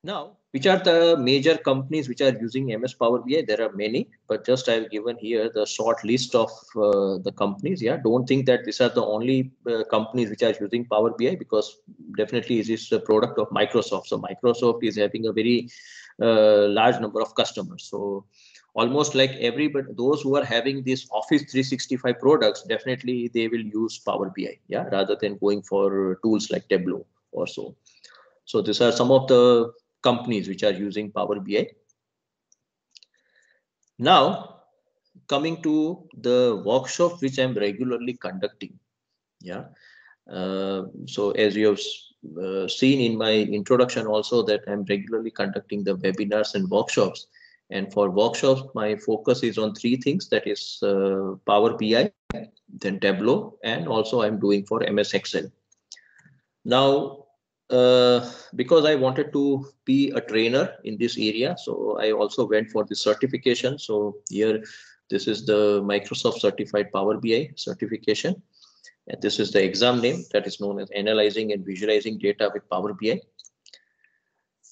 Now, which are the major companies which are using MS Power BI? There are many, but just I've given here the short list of the companies. Yeah, don't think that these are the only companies which are using Power BI, because definitely it is a product of Microsoft. So Microsoft is having a very large number of customers. So almost like everybody, those who are having these Office 365 products, definitely they will use Power BI, yeah, rather than going for tools like Tableau or so. So these are some of the companies which are using Power BI. Now, coming to the workshop which I'm regularly conducting. Yeah. So as you have seen in my introduction also, that I'm regularly conducting the webinars and workshops. And for workshops, my focus is on three things. That is Power BI, then Tableau, and also I'm doing for MS Excel. Now, because I wanted to be a trainer in this area, so I also went for the certification. So here, this is the Microsoft Certified Power BI certification. And this is the exam name, that is known as Analyzing and Visualizing Data with Power BI.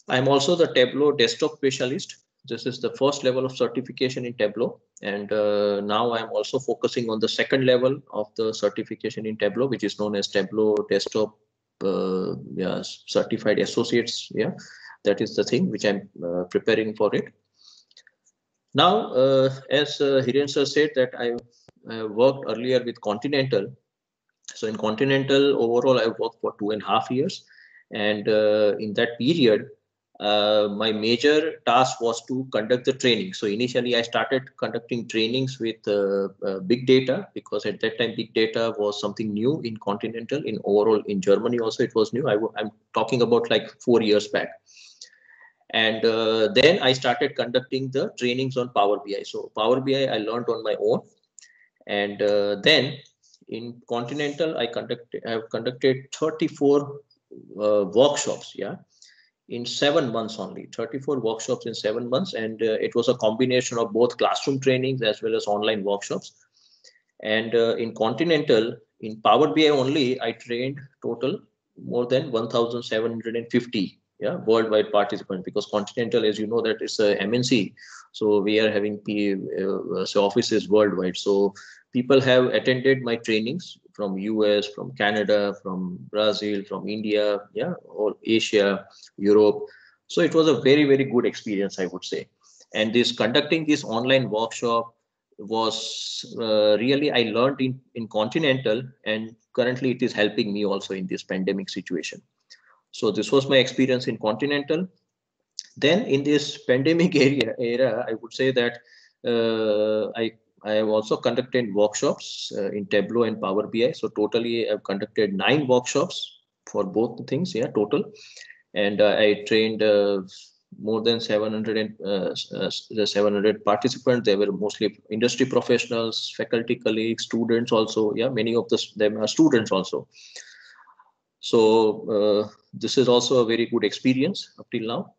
I'm also the Tableau Desktop Specialist. This is the first level of certification in Tableau. And now I'm also focusing on the second level of the certification in Tableau, which is known as Tableau Desktop Certified Associates. Yeah, that is the thing which I'm preparing for it. Now, as Hiren sir said, that I worked earlier with Continental. So in Continental, overall, I worked for 2.5 years. And in that period, my major task was to conduct the training. So initially, I started conducting trainings with big data, because at that time, big data was something new in Continental. In overall, in Germany also, it was new. I'm talking about like 4 years back. And then I started conducting the trainings on Power BI. So Power BI, I learned on my own. And then in Continental, I have conducted 34 workshops. Yeah. In 7 months only, 34 workshops in 7 months. And it was a combination of both classroom trainings as well as online workshops. And in Continental, in Power BI only, I trained total more than 1,750 worldwide participants, because Continental, as you know, that is a MNC. So we are having offices worldwide. So people have attended my trainings from US, from Canada, from Brazil, from India, yeah, or Asia, Europe. So it was a very, very good experience, I would say. And this conducting this online workshop was really, I learned in Continental, and currently it is helping me also in this pandemic situation. So this was my experience in Continental. Then in this pandemic era, I would say that I have also conducted workshops in Tableau and Power BI. So totally I've conducted 9 workshops for both the things, yeah, total. And I trained more than 700 participants. They were mostly industry professionals, faculty colleagues, students also. Yeah, many of them are students also. So this is also a very good experience up till now.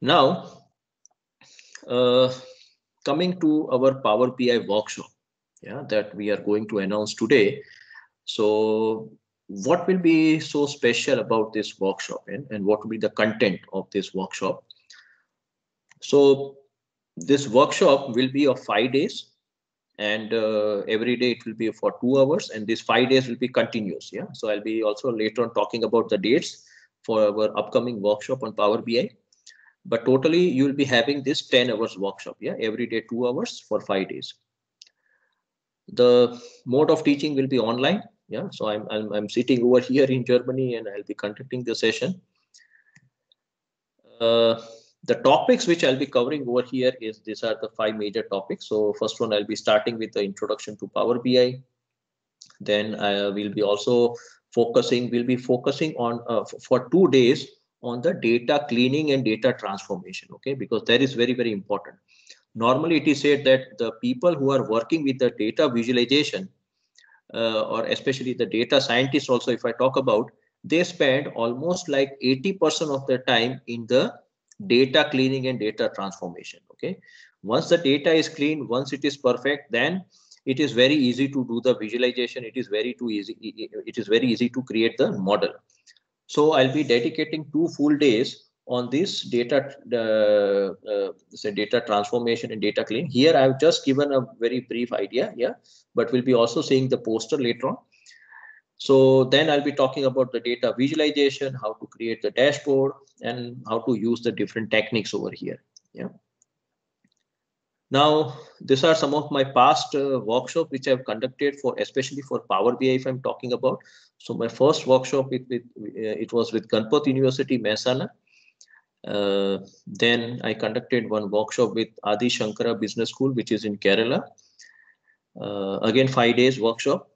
Now, coming to our Power BI workshop, yeah, that we are going to announce today. So what will be so special about this workshop, and what will be the content of this workshop? So this workshop will be of 5 days, and every day it will be for 2 hours, and these 5 days will be continuous. Yeah, so I'll be also later on talking about the dates for our upcoming workshop on Power BI. But totally, you will be having this 10 hours workshop. Yeah, every day 2 hours for 5 days. The mode of teaching will be online. Yeah, so I'm sitting over here in Germany, and I'll be conducting the session. The topics which I'll be covering over here is, these are the 5 major topics. So first one, I'll be starting with the introduction to Power BI. Then we'll be focusing on for 2 days on the data cleaning and data transformation. Okay, because that is very, very important. Normally it is said that the people who are working with the data visualization, or especially the data scientists also, if I talk about, they spend almost like 80% of their time in the data cleaning and data transformation. Okay, once the data is clean, once it is perfect, then it is very easy to do the visualization. It is very easy to create the model. So I'll be dedicating 2 full days on this data transformation and data cleaning. Here I've just given a very brief idea, yeah, but we'll be also seeing the poster later on. So then I'll be talking about the data visualization, how to create the dashboard, and how to use the different techniques over here. Yeah. Now, these are some of my past workshops which I've conducted for, especially for Power BI, if I'm talking about. So my first workshop it was with Ganpat University, Mehsana. Then I conducted one workshop with Adi Shankara Business School, which is in Kerala. Again, 5 days workshop.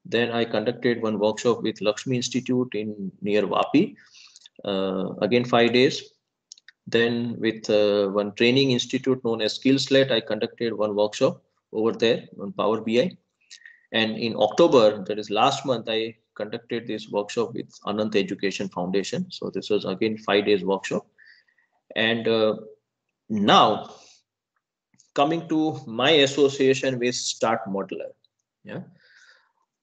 Then I conducted one workshop with Lakshmi Institute near Vapi. Again, 5 days. Then with one training institute known as Skillslet, I conducted one workshop over there on Power BI. And in October, that is last month, I conducted this workshop with Anant Education Foundation. So this was again 5 days workshop. And now coming to my association with Start Modeler. Yeah.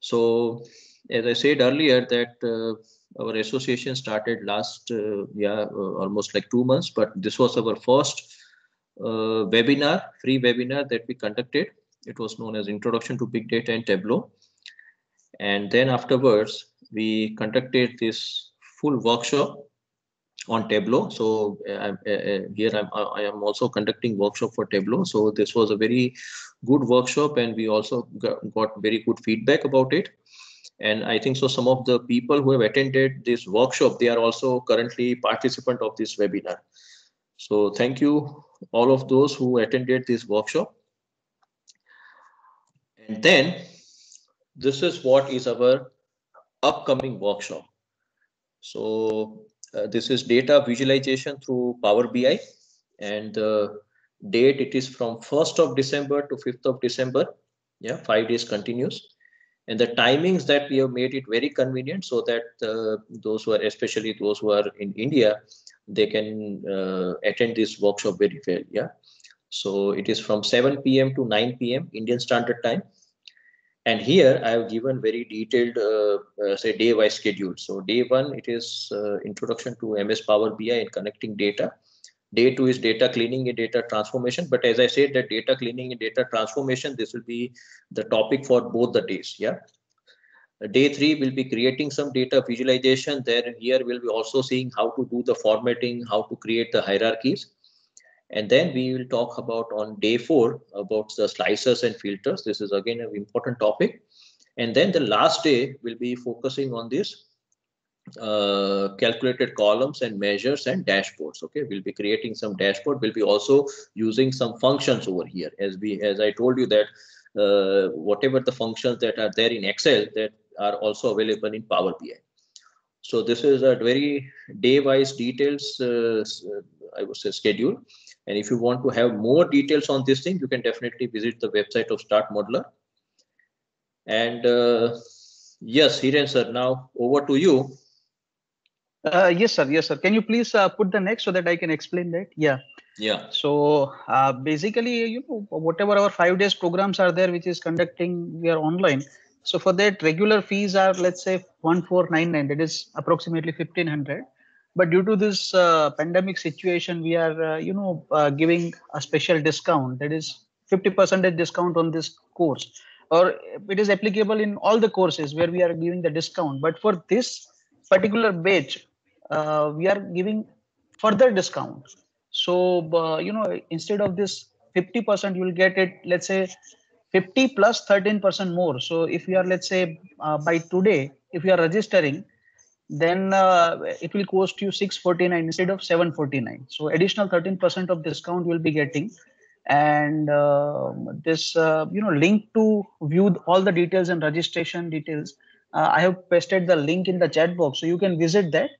So as I said earlier that our association started last almost like 2 months, but this was our first webinar, free webinar that we conducted. It was known as Introduction to Big Data and Tableau. And then afterwards, we conducted this full workshop on Tableau. So I am also conducting workshop for Tableau. So this was a very good workshop, and we also got very good feedback about it. And I think so some of the people who have attended this workshop, they are also currently participant of this webinar. So thank you all of those who attended this workshop. And then this is what is our upcoming workshop. So this is data visualization through Power BI, and the date, it is from 1st of December to 5th of December. Yeah, 5 days continuous. And the timings that we have made it very convenient so that especially those who are in India, they can attend this workshop very well. Yeah. So it is from 7 p.m. to 9 p.m. Indian Standard Time. And here I have given very detailed, say, day-wise schedule. So day 1, it is introduction to MS Power BI and connecting data. Day 2 is data cleaning and data transformation. But as I said, that data cleaning and data transformation, this will be the topic for both the days. Yeah. Day 3 will be creating some data visualization. Then here we'll be also seeing how to do the formatting, how to create the hierarchies. And then we will talk about on day 4 about the slicers and filters. This is again an important topic. And then the last day will be focusing on this calculated columns and measures and dashboards. Okay, we'll be creating some dashboard. We'll be also using some functions over here, as I told you that whatever the functions that are there in Excel that are also available in Power BI. So this is a very day-wise details, I would say, schedule. And if you want to have more details on this thing, you can definitely visit the website of Start Modeler. And yes, Hiren sir, now over to you. Yes, sir. Yes, sir. Can you please put the next so that I can explain that? Yeah. Yeah. So basically, whatever our 5 days programs are there, which is conducting, we are online. So for that, regular fees are, let's say, 1499. That is approximately 1500. But due to this pandemic situation, we are, giving a special discount. That is 50% discount on this course, or it is applicable in all the courses where we are giving the discount. But for this particular batch, we are giving further discount. So, instead of this 50%, you will get it, let's say, 50 plus 13% more. So if you are, let's say, by today, if you are registering, then it will cost you 649 instead of 749. So additional 13% of discount you'll be getting. And this link to view all the details and registration details, I have pasted the link in the chat box, so you can visit that.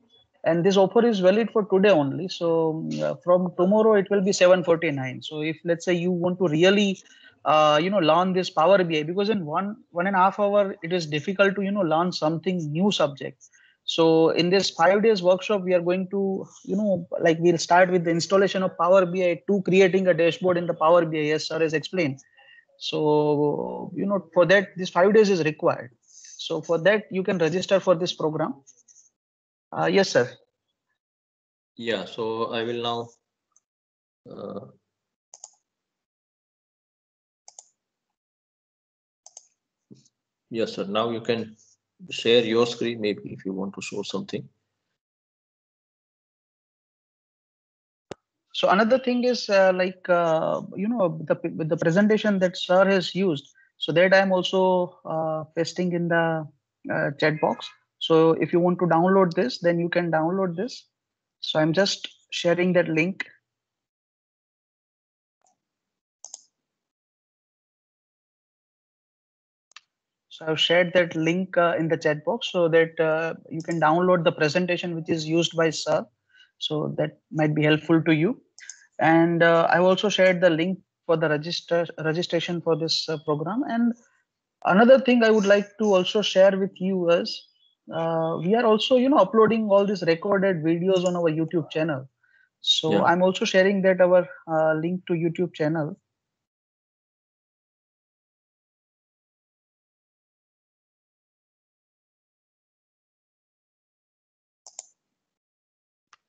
And this offer is valid for today only. So from tomorrow it will be 749. So if let's say you want to really learn this Power BI, because in 1.5 hour it is difficult to learn something new subject. So in this 5 days workshop, we are going to, we'll start with the installation of Power BI to creating a dashboard in the Power BI, as sir has explained. So, for that, this 5 days is required. So for that, you can register for this program. Yes, sir. Yeah, so I will now. Yes, sir. Now you can share your screen, maybe if you want to show something. So another thing is the presentation that sir has used. So that I'm also pasting in the chat box. So if you want to download this, then you can download this. So I'm just sharing that link. So I've shared that link in the chat box so that you can download the presentation which is used by sir. So that might be helpful to you. And I've also shared the link for the registration for this program. And another thing I would like to also share with you is we are also uploading all these recorded videos on our YouTube channel. So yeah. I'm also sharing that our link to YouTube channel.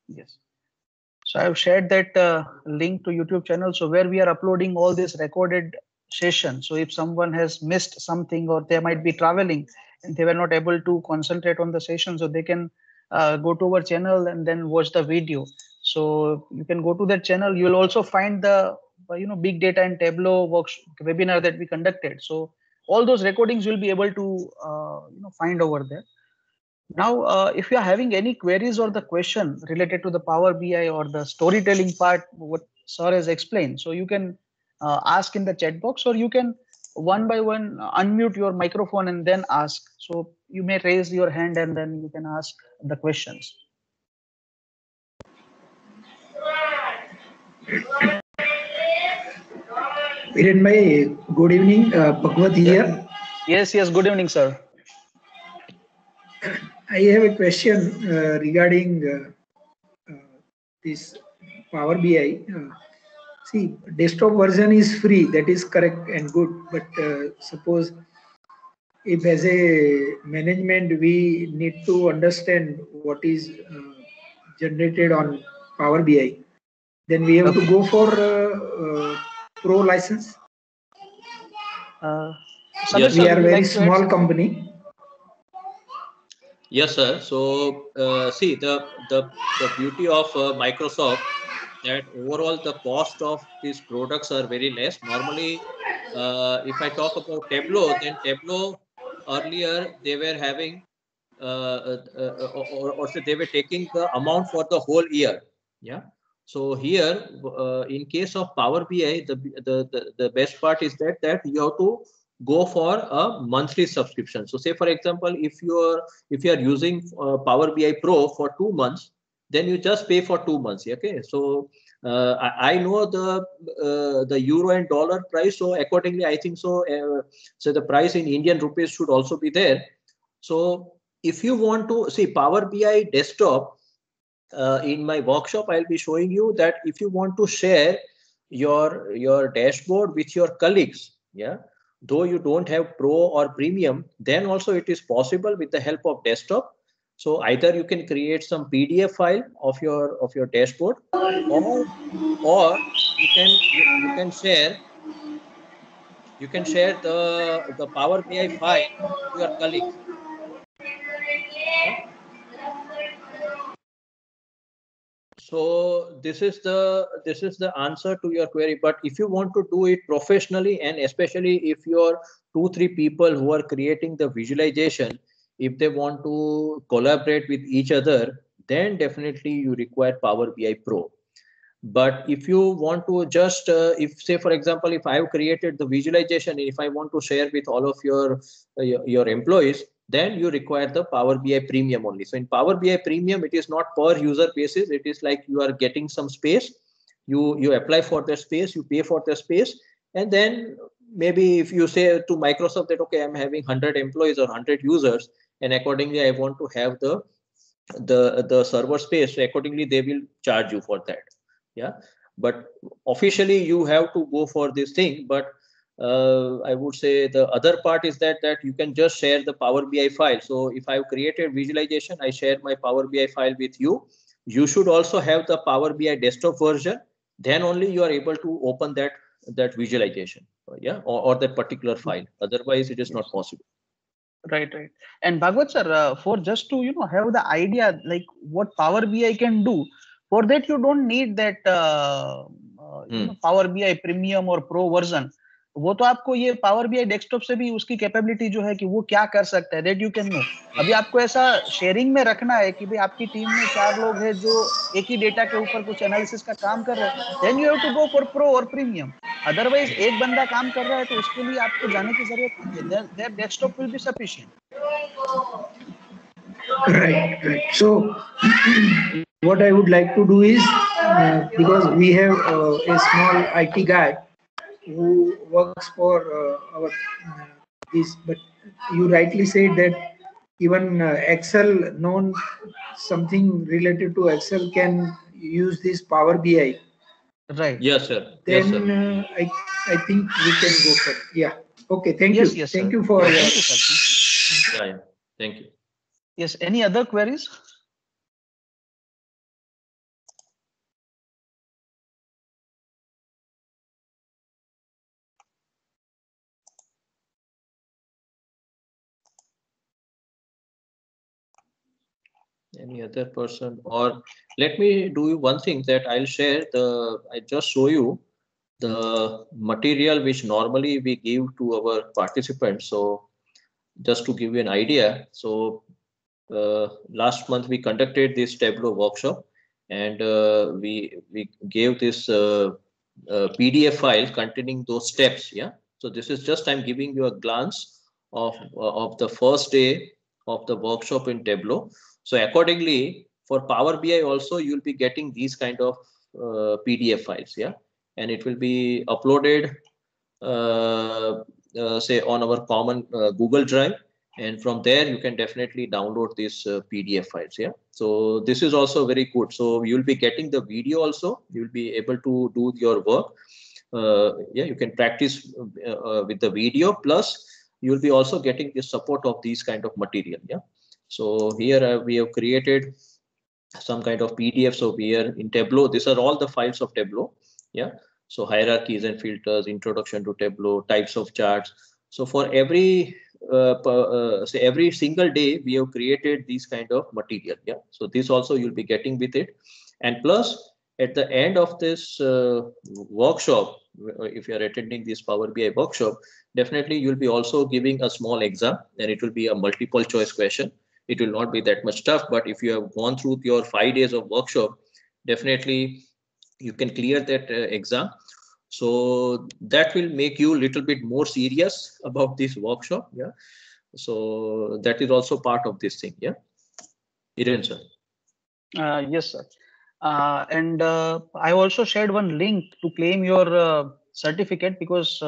Yes. So I've shared that link to YouTube channel. So where we are uploading all this recorded session. So if someone has missed something or they might be traveling and they were not able to concentrate on the session, so they can go to our channel and then watch the video. So you can go to that channel. You will also find the big data and Tableau webinar that we conducted. So all those recordings you'll be able to find over there. Now, if you are having any queries or the question related to the Power BI or the storytelling part, what sir has explained, so you can ask in the chat box, or you can one by one unmute your microphone and then ask. So you may raise your hand and then you can ask the questions. Hiren bhai, good evening. Bhagwat here. Yes, good evening, sir. I have a question regarding this Power BI. See, desktop version is free, that is correct and good. But suppose if as a management we need to understand what is generated on Power BI, then we have to go for pro license. Yes, we are a very small company. Yes, sir. So see, the beauty of Microsoft, that overall the cost of these products are very less. Normally, if I talk about Tableau, then Tableau earlier they were having or say they were taking the amount for the whole year. Yeah. So here, in case of Power BI, the best part is that you have to go for a monthly subscription. So say for example, if you are using Power BI Pro for 2 months, then you just pay for 2 months. Okay. So I know the euro and dollar price. So accordingly, I think so. So the price in Indian rupees should also be there. So if you want to see Power BI desktop, in my workshop, I'll be showing you that if you want to share your dashboard with your colleagues, yeah, though you don't have Pro or Premium, then also it is possible with the help of desktop. So either you can create some PDF file of your dashboard, or you can share the Power BI file to your colleagues. Yeah? So this is the answer to your query. But if you want to do it professionally, and especially if you're 2-3 people who are creating the visualization, if they want to collaborate with each other, then definitely you require Power BI Pro. But if you want to just, if say, for example, if I have created the visualization, if I want to share with all of your employees, then you require the Power BI Premium only. So in Power BI Premium, it is not per user basis. It is like you are getting some space. You apply for the space, you pay for the space, and then maybe if you say to Microsoft that, okay, I'm having 100 employees or 100 users, and accordingly I want to have the server space, so accordingly they will charge you for that. Yeah, but officially you have to go for this thing. But I would say the other part is that you can just share the Power BI file. So if I've created visualization, I share my Power BI file with you. You should also have the Power BI desktop version. Then only you are able to open that visualization, yeah, or that particular file. Otherwise, it is not possible. Right. And Bhagwat sir, for just to have the idea like what Power BI can do, for that you don't need that Power BI Premium or Pro version. वो तो आपको ये Power BI desktop से भी उसकी capability जो है कि वो क्या कर सकता है, दैट यू कैन नो. अभी आपको ऐसा शेयरिंग में रखना है कि भाई आपकी टीम में 4 लोग हैं जो एक ही डेटा के ऊपर कुछ एनालिसिस का काम कर रहे हैं, then you have to go for pro और प्रीमियम. अदरवाइज एक बंदा काम कर रहा है तो उसके लिए आपको जाने की जरूरत नहीं है. Their desktop will be sufficient. Right. So what I would like to do is, because we have a small IT guy who works for our this, but you rightly said that even Excel, known something related to Excel, can use this Power BI. Right. Yes, sir. Then yes, sir. I think we can go for it. Yeah. Okay. Thank you. Yes, thank sir. you for. Thank you, sir. Yeah. Thank you. Yes. Any other queries? Any other person? Or let me do one thing that I'll share I just show you the material which normally we give to our participants. So just to give you an idea, so last month we conducted this Tableau workshop, and we gave this PDF file containing those steps. Yeah. So this is just, I'm giving you a glance of the first day of the workshop in Tableau. So accordingly, for Power BI also, you'll be getting these kind of PDF files. Yeah. And it will be uploaded, say, on our common Google Drive. And from there, you can definitely download these PDF files. Yeah. So this is also very good. So you'll be getting the video also. You'll be able to do your work. Yeah, you can practice with the video. Plus, you'll be also getting the support of these kind of material. Yeah. So here we have created some kind of PDF. So here in Tableau, these are all the files of Tableau. Yeah. So hierarchies and filters, introduction to Tableau, types of charts. So for every say every single day, we have created these kind of material. Yeah. So this also you'll be getting with it. And plus, at the end of this workshop, if you are attending this Power BI workshop, definitely you'll be also giving a small exam, and it will be a multiple choice question. It will not be that much tough, but if you have gone through your 5 days of workshop, definitely you can clear that exam. So that will make you a little bit more serious about this workshop. Yeah. So that is also part of this thing. Yeah. Hiren sir. Yes, sir. And I also shared one link to claim your certificate, because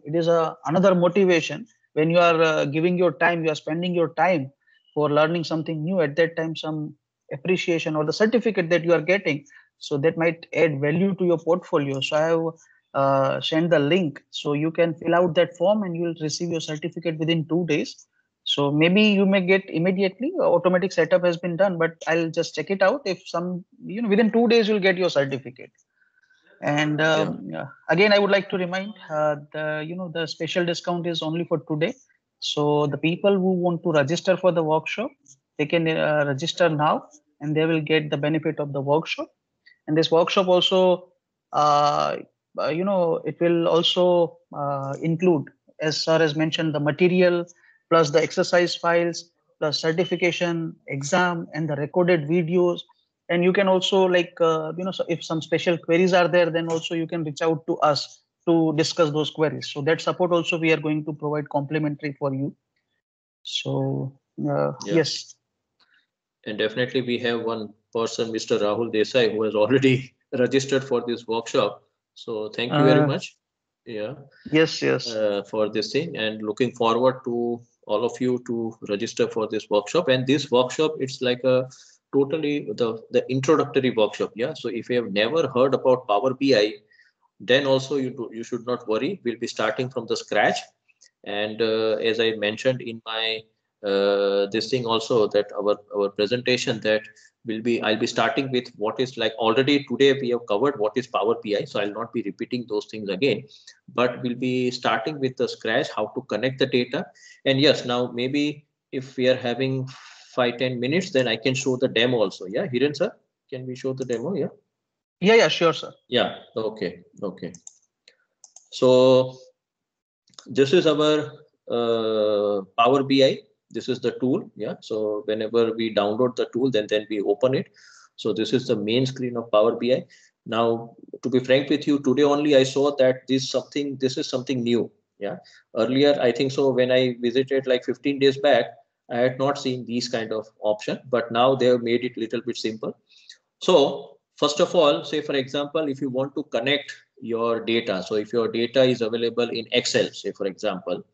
it is another motivation. When you are giving your time, you are spending your time for learning something new. At that time, some appreciation or the certificate that you are getting, so that might add value to your portfolio. So I have sent the link, so you can fill out that form and you will receive your certificate within 2 days. So maybe you may get immediately, automatic setup has been done, but I'll just check it out. If some, within 2 days you'll get your certificate. And again, I would like to remind the special discount is only for today. So the people who want to register for the workshop, they can register now, and they will get the benefit of the workshop. And this workshop also, it will also include, as sir has mentioned, the material plus the exercise files plus certification, exam, and the recorded videos. And you can also like, so if some special queries are there, then also you can reach out to us to discuss those queries. So that support also we are going to provide complimentary for you. So yes. And definitely we have one person, Mr. Rahul Desai, who has already registered for this workshop. So thank you very much. Yeah. Yes. For this thing, and looking forward to all of you to register for this workshop. And this workshop, it's like a totally the introductory workshop. Yeah. So if you have never heard about Power BI, then also you should not worry. We'll be starting from the scratch. And as I mentioned in my this thing also, that our presentation, that I'll be starting with what is like already today we have covered what is Power BI, so I'll not be repeating those things again, but we'll be starting with the scratch, how to connect the data. And yes, now maybe if we are having 5-10 minutes, then I can show the demo also. Yeah, Hiren sir, can we show the demo? Yeah, sure sir. Yeah, okay. So this is our Power BI. This is the tool. Yeah. So whenever we download the tool, then we open it. So this is the main screen of Power BI. Now, to be frank with you, today only I saw that this is something new. Yeah. Earlier, I think so when I visited like 15 days back, I had not seen these kind of option, but now they have made it a little bit simple. So first of all, say for example, if you want to connect your data, so if your data is available in Excel, say for example,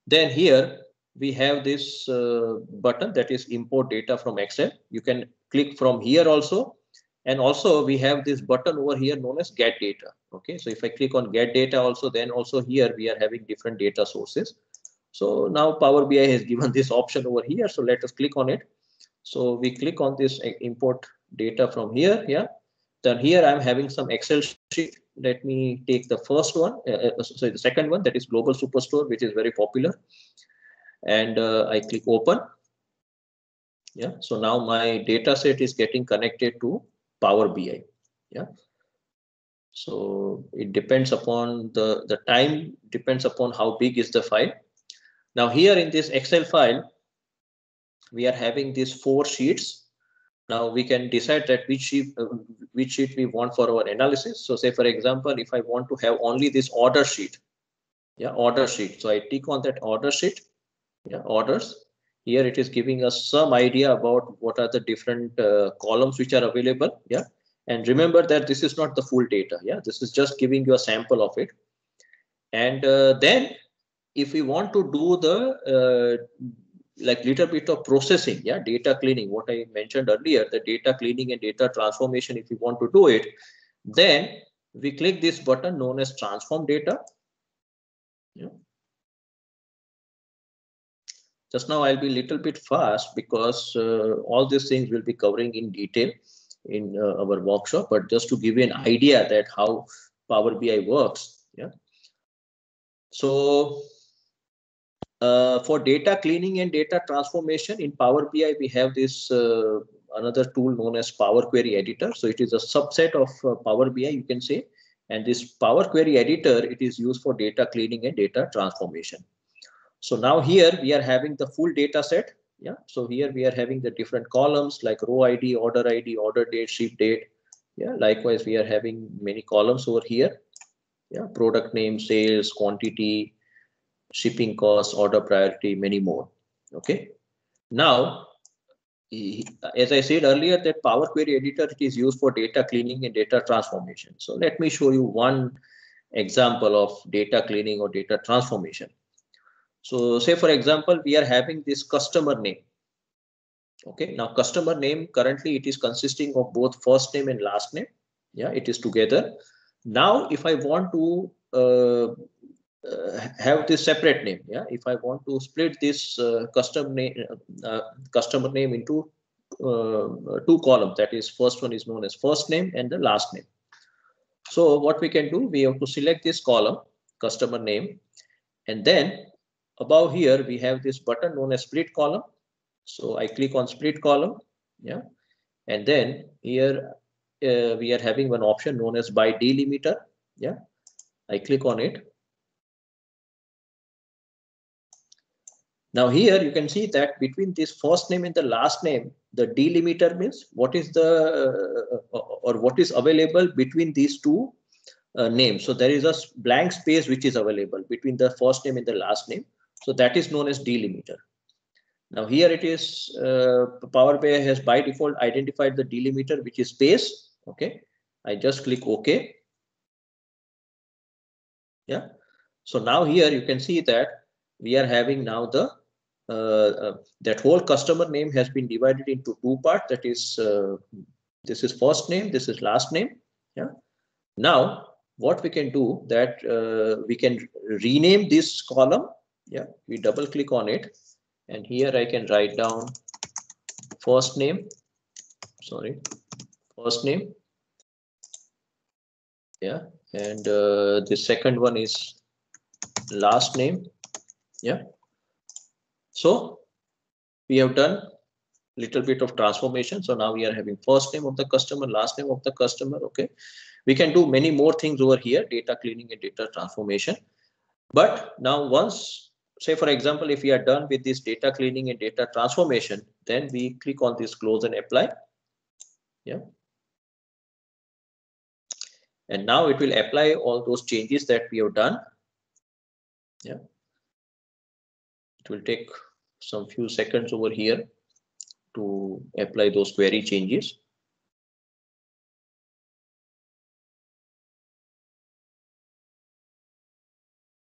then here we have this button that is import data from Excel. You can click from here also. And also we have this button over here known as get data. Okay, so if I click on get data also, then also here we are having different data sources. So now Power BI has given this option over here. So let us click on it. So we click on this import data from here. Yeah. Then here I'm having some Excel sheet. Let me take the first one. The second one, that is Global Superstore, which is very popular. And I click open. Yeah. So now my data set is getting connected to Power BI. Yeah. So it depends upon the time, depends upon how big is the file. Now here in this Excel file, we are having these 4 sheets. Now we can decide that which sheet we want for our analysis. So say for example, if I want to have only this order sheet, yeah, order sheet. So I click on that order sheet, yeah, orders. Here it is giving us some idea about what are the different columns which are available. Yeah, and remember that this is not the full data. Yeah, this is just giving you a sample of it. And then if we want to do the like little bit of processing, yeah, data cleaning, what I mentioned earlier, the data cleaning and data transformation, if you want to do it, then we click this button known as transform data. Yeah. Just now I'll be a little bit fast because all these things will be covering in detail in our workshop, but just to give you an idea that how Power BI works. Yeah. So for data cleaning and data transformation in Power BI, we have this another tool known as Power Query Editor. So it is a subset of Power BI, you can say. And this Power Query Editor, it is used for data cleaning and data transformation. So now here we are having the full data set. Yeah. So here we are having the different columns like row ID, order date, ship date. Yeah. Likewise, we are having many columns over here. Yeah. Product name, sales, quantity, shipping costs, order priority, many more. Okay. Now, as I said earlier, that Power Query Editor, it is used for data cleaning and data transformation. So let me show you one example of data cleaning or data transformation. So say for example, we are having this customer name. Okay. Now customer name, currently it is consisting of both first name and last name. Yeah, it is together. Now, if I want to have this separate name, yeah, if I want to split this customer name into 2 columns, that is, first one is known as first name and the last name. So what we can do, we have to select this column, customer name, and then above here we have this button known as split column. So I click on split column, yeah, and then here we are having one option known as by delimiter. Yeah, I click on it. Now here you can see that between this first name and the last name, the delimiter means what is the or what is available between these two names. So there is a blank space which is available between the first name and the last name. So that is known as delimiter. Now here it is, Power BI has by default identified the delimiter, which is space. Okay, I just click OK. Yeah. So now here you can see that we are having now the that whole customer name has been divided into two parts. That is, this is first name, this is last name. Yeah. Now what we can do that we can rename this column. Yeah, we double click on it, and here I can write down first name. Sorry, first name. Yeah, and the second one is last name. Yeah. So we have done little bit of transformation. So now we are having first name of the customer, last name of the customer. Okay. We can do many more things over here, data cleaning and data transformation. But now once, say for example, if we are done with this data cleaning and data transformation, then we click on this close and apply. Yeah. And now it will apply all those changes that we have done. Yeah. It will take some few seconds over here to apply those query changes.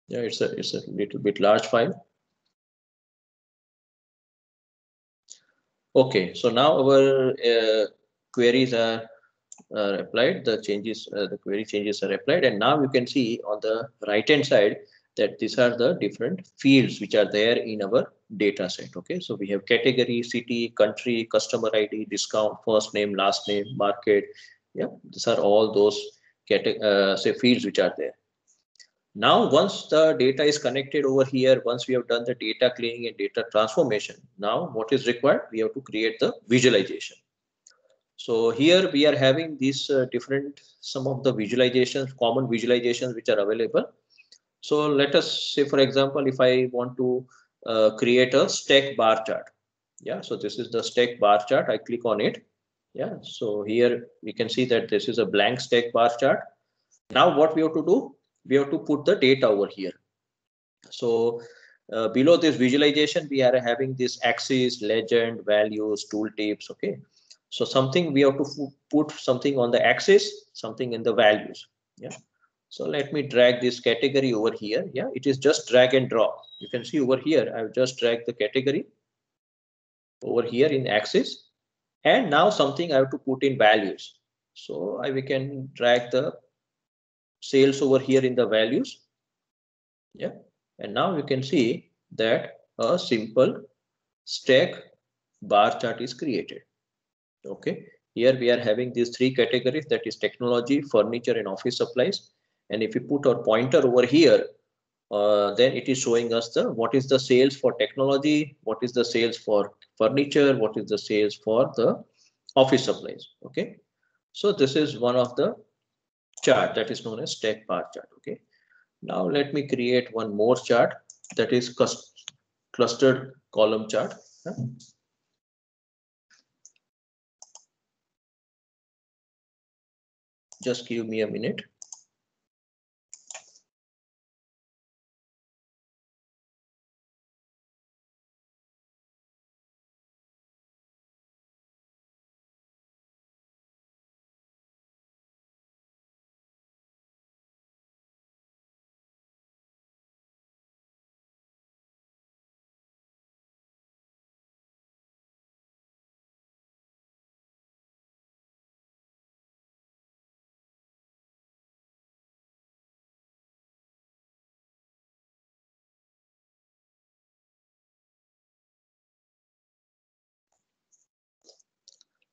Yeah, it's a little bit large file. Okay, so now our queries are applied. The changes, the query changes are applied, and now you can see on the right hand side that these are the different fields which are there in our data set. Okay, so we have category, city, country, customer ID, discount, first name, last name, market. Yeah, these are all those say fields which are there. Now, once the data is connected over here, once we have done the data cleaning and data transformation, now what is required? We have to create the visualization. So here we are having these different, some of the visualizations, common visualizations which are available. So let us say, for example, if I want to create a stack bar chart. Yeah, so this is the stack bar chart. I click on it. Yeah, so here we can see that this is a blank stack bar chart. Now what we have to do? We have to put the data over here. So below this visualization, we are having this axis, legend, values, tooltips. Okay. So something we have to put something on the axis, something in the values. Yeah. So let me drag this category over here. Yeah. It is just drag and drop. You can see over here, I've just dragged the category over here in axis. And now something I have to put in values. So we can drag the sales over here in the values. Yeah. And now you can see that a simple stack bar chart is created. Okay. Here we are having these three categories, that is technology, furniture, and office supplies. And if we put our pointer over here, then it is showing us the what is the sales for technology, what is the sales for furniture, what is the sales for the office supplies. Okay. So this is one of the chart that is known as stack bar chart. Okay. Now let me create one more chart, that is clustered column chart. Just give me a minute.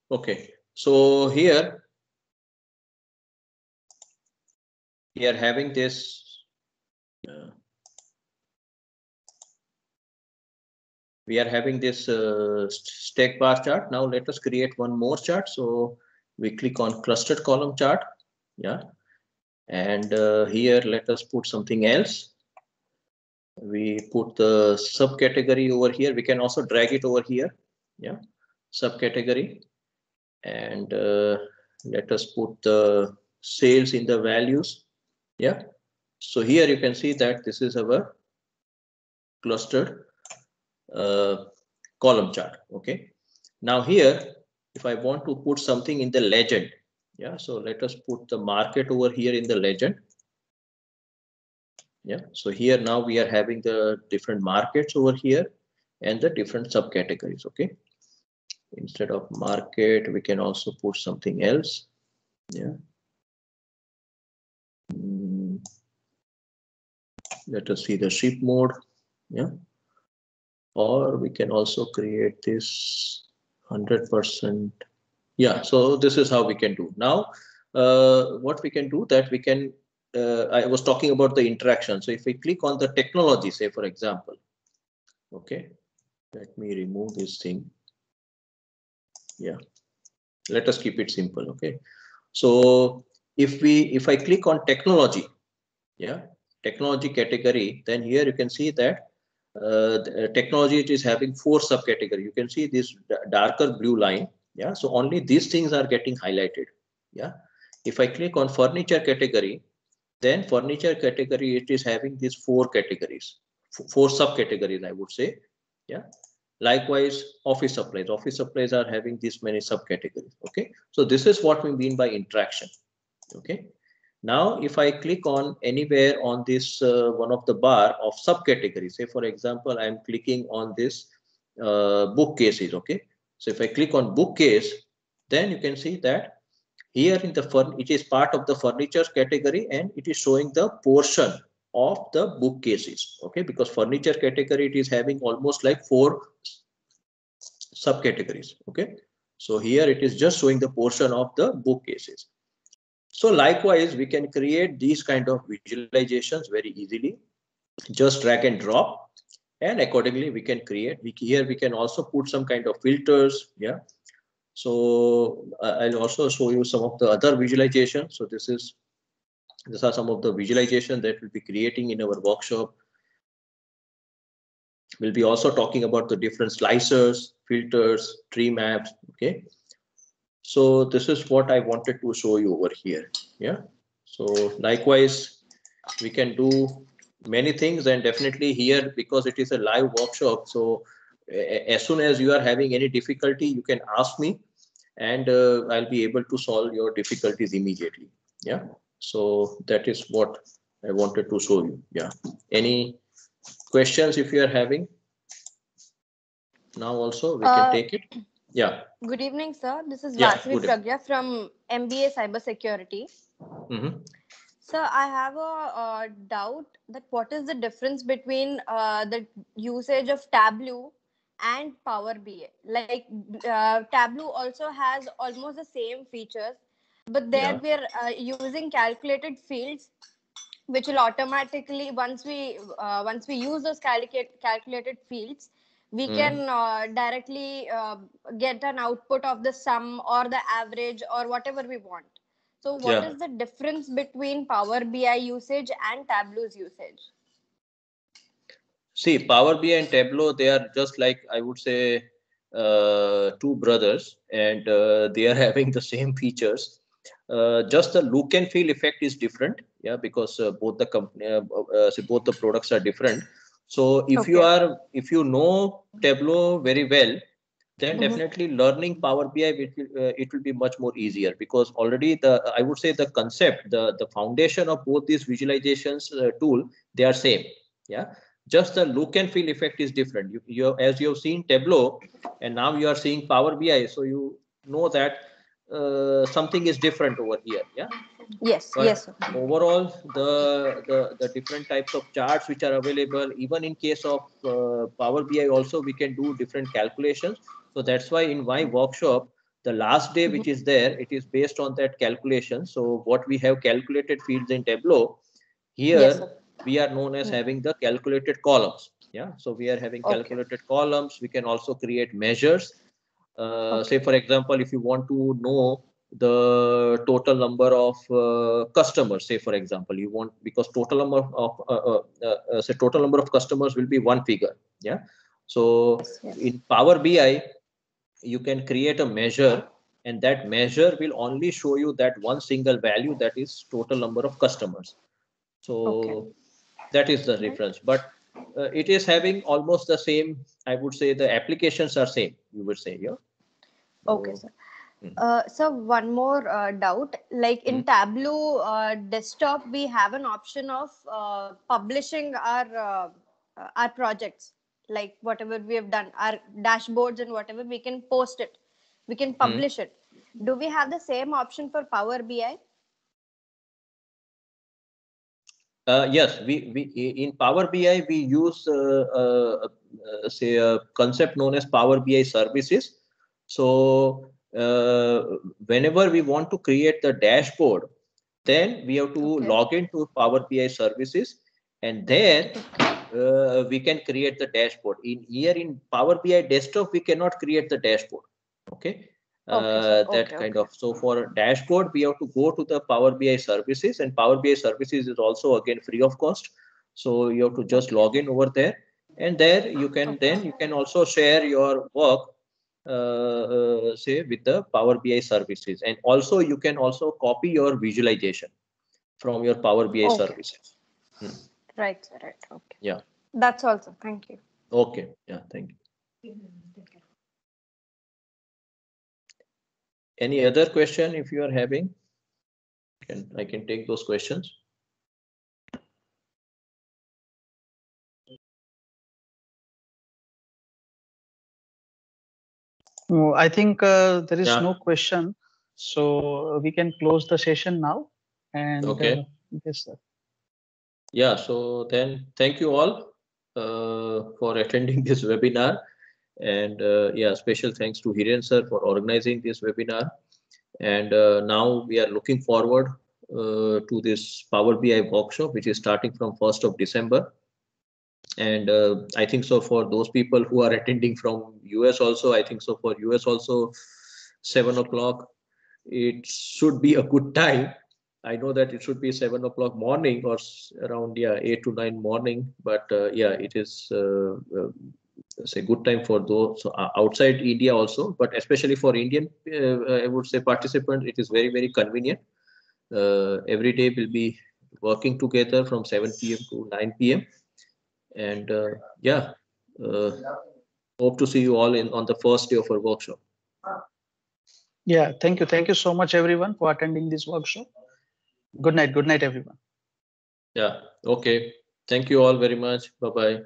Okay, so here we are having this stack bar chart. Now let us create one more chart. So we click on clustered column chart. Yeah, and here let us put something else. We put the subcategory over here. We can also drag it over here. Yeah, subcategory. And let us put the sales in the values. Yeah. So here you can see that this is our clustered column chart. Okay. Now here, if I want to put something in the legend, yeah, so let us put the market over here in the legend. Yeah, so here now we are having the different markets over here and the different subcategories. Okay, instead of market, we can also put something else. Yeah. Let us see the ship mode. Yeah. Or we can also create this 100%. Yeah, so this is how we can do. Now, what we can do that we can, I was talking about the interaction. So if we click on the technology, say for example, okay, let me remove this thing. Yeah, let us keep it simple. Okay, so if I click on technology, yeah, technology category, then here you can see that technology, it is having 4 subcategories. You can see this darker blue line. Yeah, so only these things are getting highlighted. Yeah, if I click on furniture category, then furniture category, it is having these 4 categories, 4 subcategories, I would say. Yeah, likewise office supplies are having this many subcategories. Okay, so this is what we mean by interaction. Okay, now if I click on anywhere on this one of the bar of subcategories, say for example I'm clicking on this bookcases. Okay, so if I click on bookcase, then you can see that here in the it is part of the furniture category and it is showing the portion of the bookcases. Okay, because furniture category, it is having almost like 4 subcategories. Okay, so here it is just showing the portion of the bookcases. So likewise, we can create these kind of visualizations very easily. Just drag and drop, and accordingly we can create. Here we can also put some kind of filters. Yeah. So I'll also show you some of the other visualizations. So these are some of the visualization that we'll be creating in our workshop. We'll be also talking about the different slicers, filters, tree maps. Okay. So this is what I wanted to show you over here. Yeah. So likewise, we can do many things, and definitely here, because it is a live workshop, so as soon as you are having any difficulty, you can ask me, and I'll be able to solve your difficulties immediately. Yeah. So that is what I wanted to show you. Yeah. Any questions if you are having? Now also we can take it. Yeah. Good evening, sir. This is Yeah, Vasavi Pragya from MBA Cybersecurity. So I have a doubt that what is the difference between the usage of Tableau and Power BI? Like Tableau also has almost the same features, but there we are using calculated fields, which will automatically once we use those calculated fields, we can directly get an output of the sum or the average or whatever we want. So what is the difference between Power BI usage and Tableau's usage? See, Power BI and Tableau, they are just like, I would say, 2 brothers, and they are having the same features. Just the look and feel effect is different. Yeah, because both the company, both the products are different. So if you know Tableau very well, then definitely learning Power BI, it will be much more easier, because already I would say the concept, the foundation of both these visualizations tool, they are same. Yeah, just the look and feel effect is different. As you have seen Tableau, and now you are seeing Power BI, so you know that something is different over here. Yeah. Yes. But yes, sir. overall, the different types of charts which are available, even in case of Power BI also, we can do different calculations. So that's why in my workshop, the last day which is there, it is based on that calculation. So what we have calculated fields in Tableau, here we are known as having the calculated columns. Yeah, so we are having calculated columns. We can also create measures. Say for example, if you want to know the total number of customers. Say, for example, you want, because total number of say total number of customers will be one figure. Yeah. So in Power BI, you can create a measure, and that measure will only show you that one single value, that is total number of customers. So that is the reference, but it is having almost the same, I would say the applications are same, you would say. Yeah. Okay, sir. So one more doubt, like in Tableau desktop, we have an option of publishing our projects, like whatever we have done, our dashboards and whatever, we can post it, we can publish it. Do we have the same option for Power BI? Yes, we in Power BI we use say a concept known as Power BI services. So whenever we want to create the dashboard, then we have to log into Power BI services, and then we can create the dashboard. In Power BI desktop, we cannot create the dashboard. Okay. So for dashboard, we have to go to the Power BI services, and Power BI services is also again free of cost. So you have to just log in over there, and there you can then you can also share your work say with the Power BI services, and also you can also copy your visualization from your Power BI services. Right. Okay. Yeah. That's also. Thank you. Okay. Yeah. Thank you. Any other question if you are having? I can take those questions. I think there is no question, so we can close the session now. And yes, sir. Yeah. So then, thank you all for attending this webinar, and yeah, special thanks to Hiren sir for organizing this webinar. And now we are looking forward to this Power BI workshop, which is starting from 1st of December. And I think so for those people who are attending from US also, I think so for US also, 7 o'clock, it should be a good time. I know that it should be 7 o'clock morning or around 8 to 9 morning, but yeah, it is it's a good time for those outside India also, but especially for Indian, I would say participants, it is very, very convenient. Every day we'll be working together from 7 p.m. to 9 p.m. And yeah, hope to see you all on the first day of our workshop. Yeah, thank you so much everyone for attending this workshop. Good night everyone. Yeah, okay, thank you all very much. Bye bye.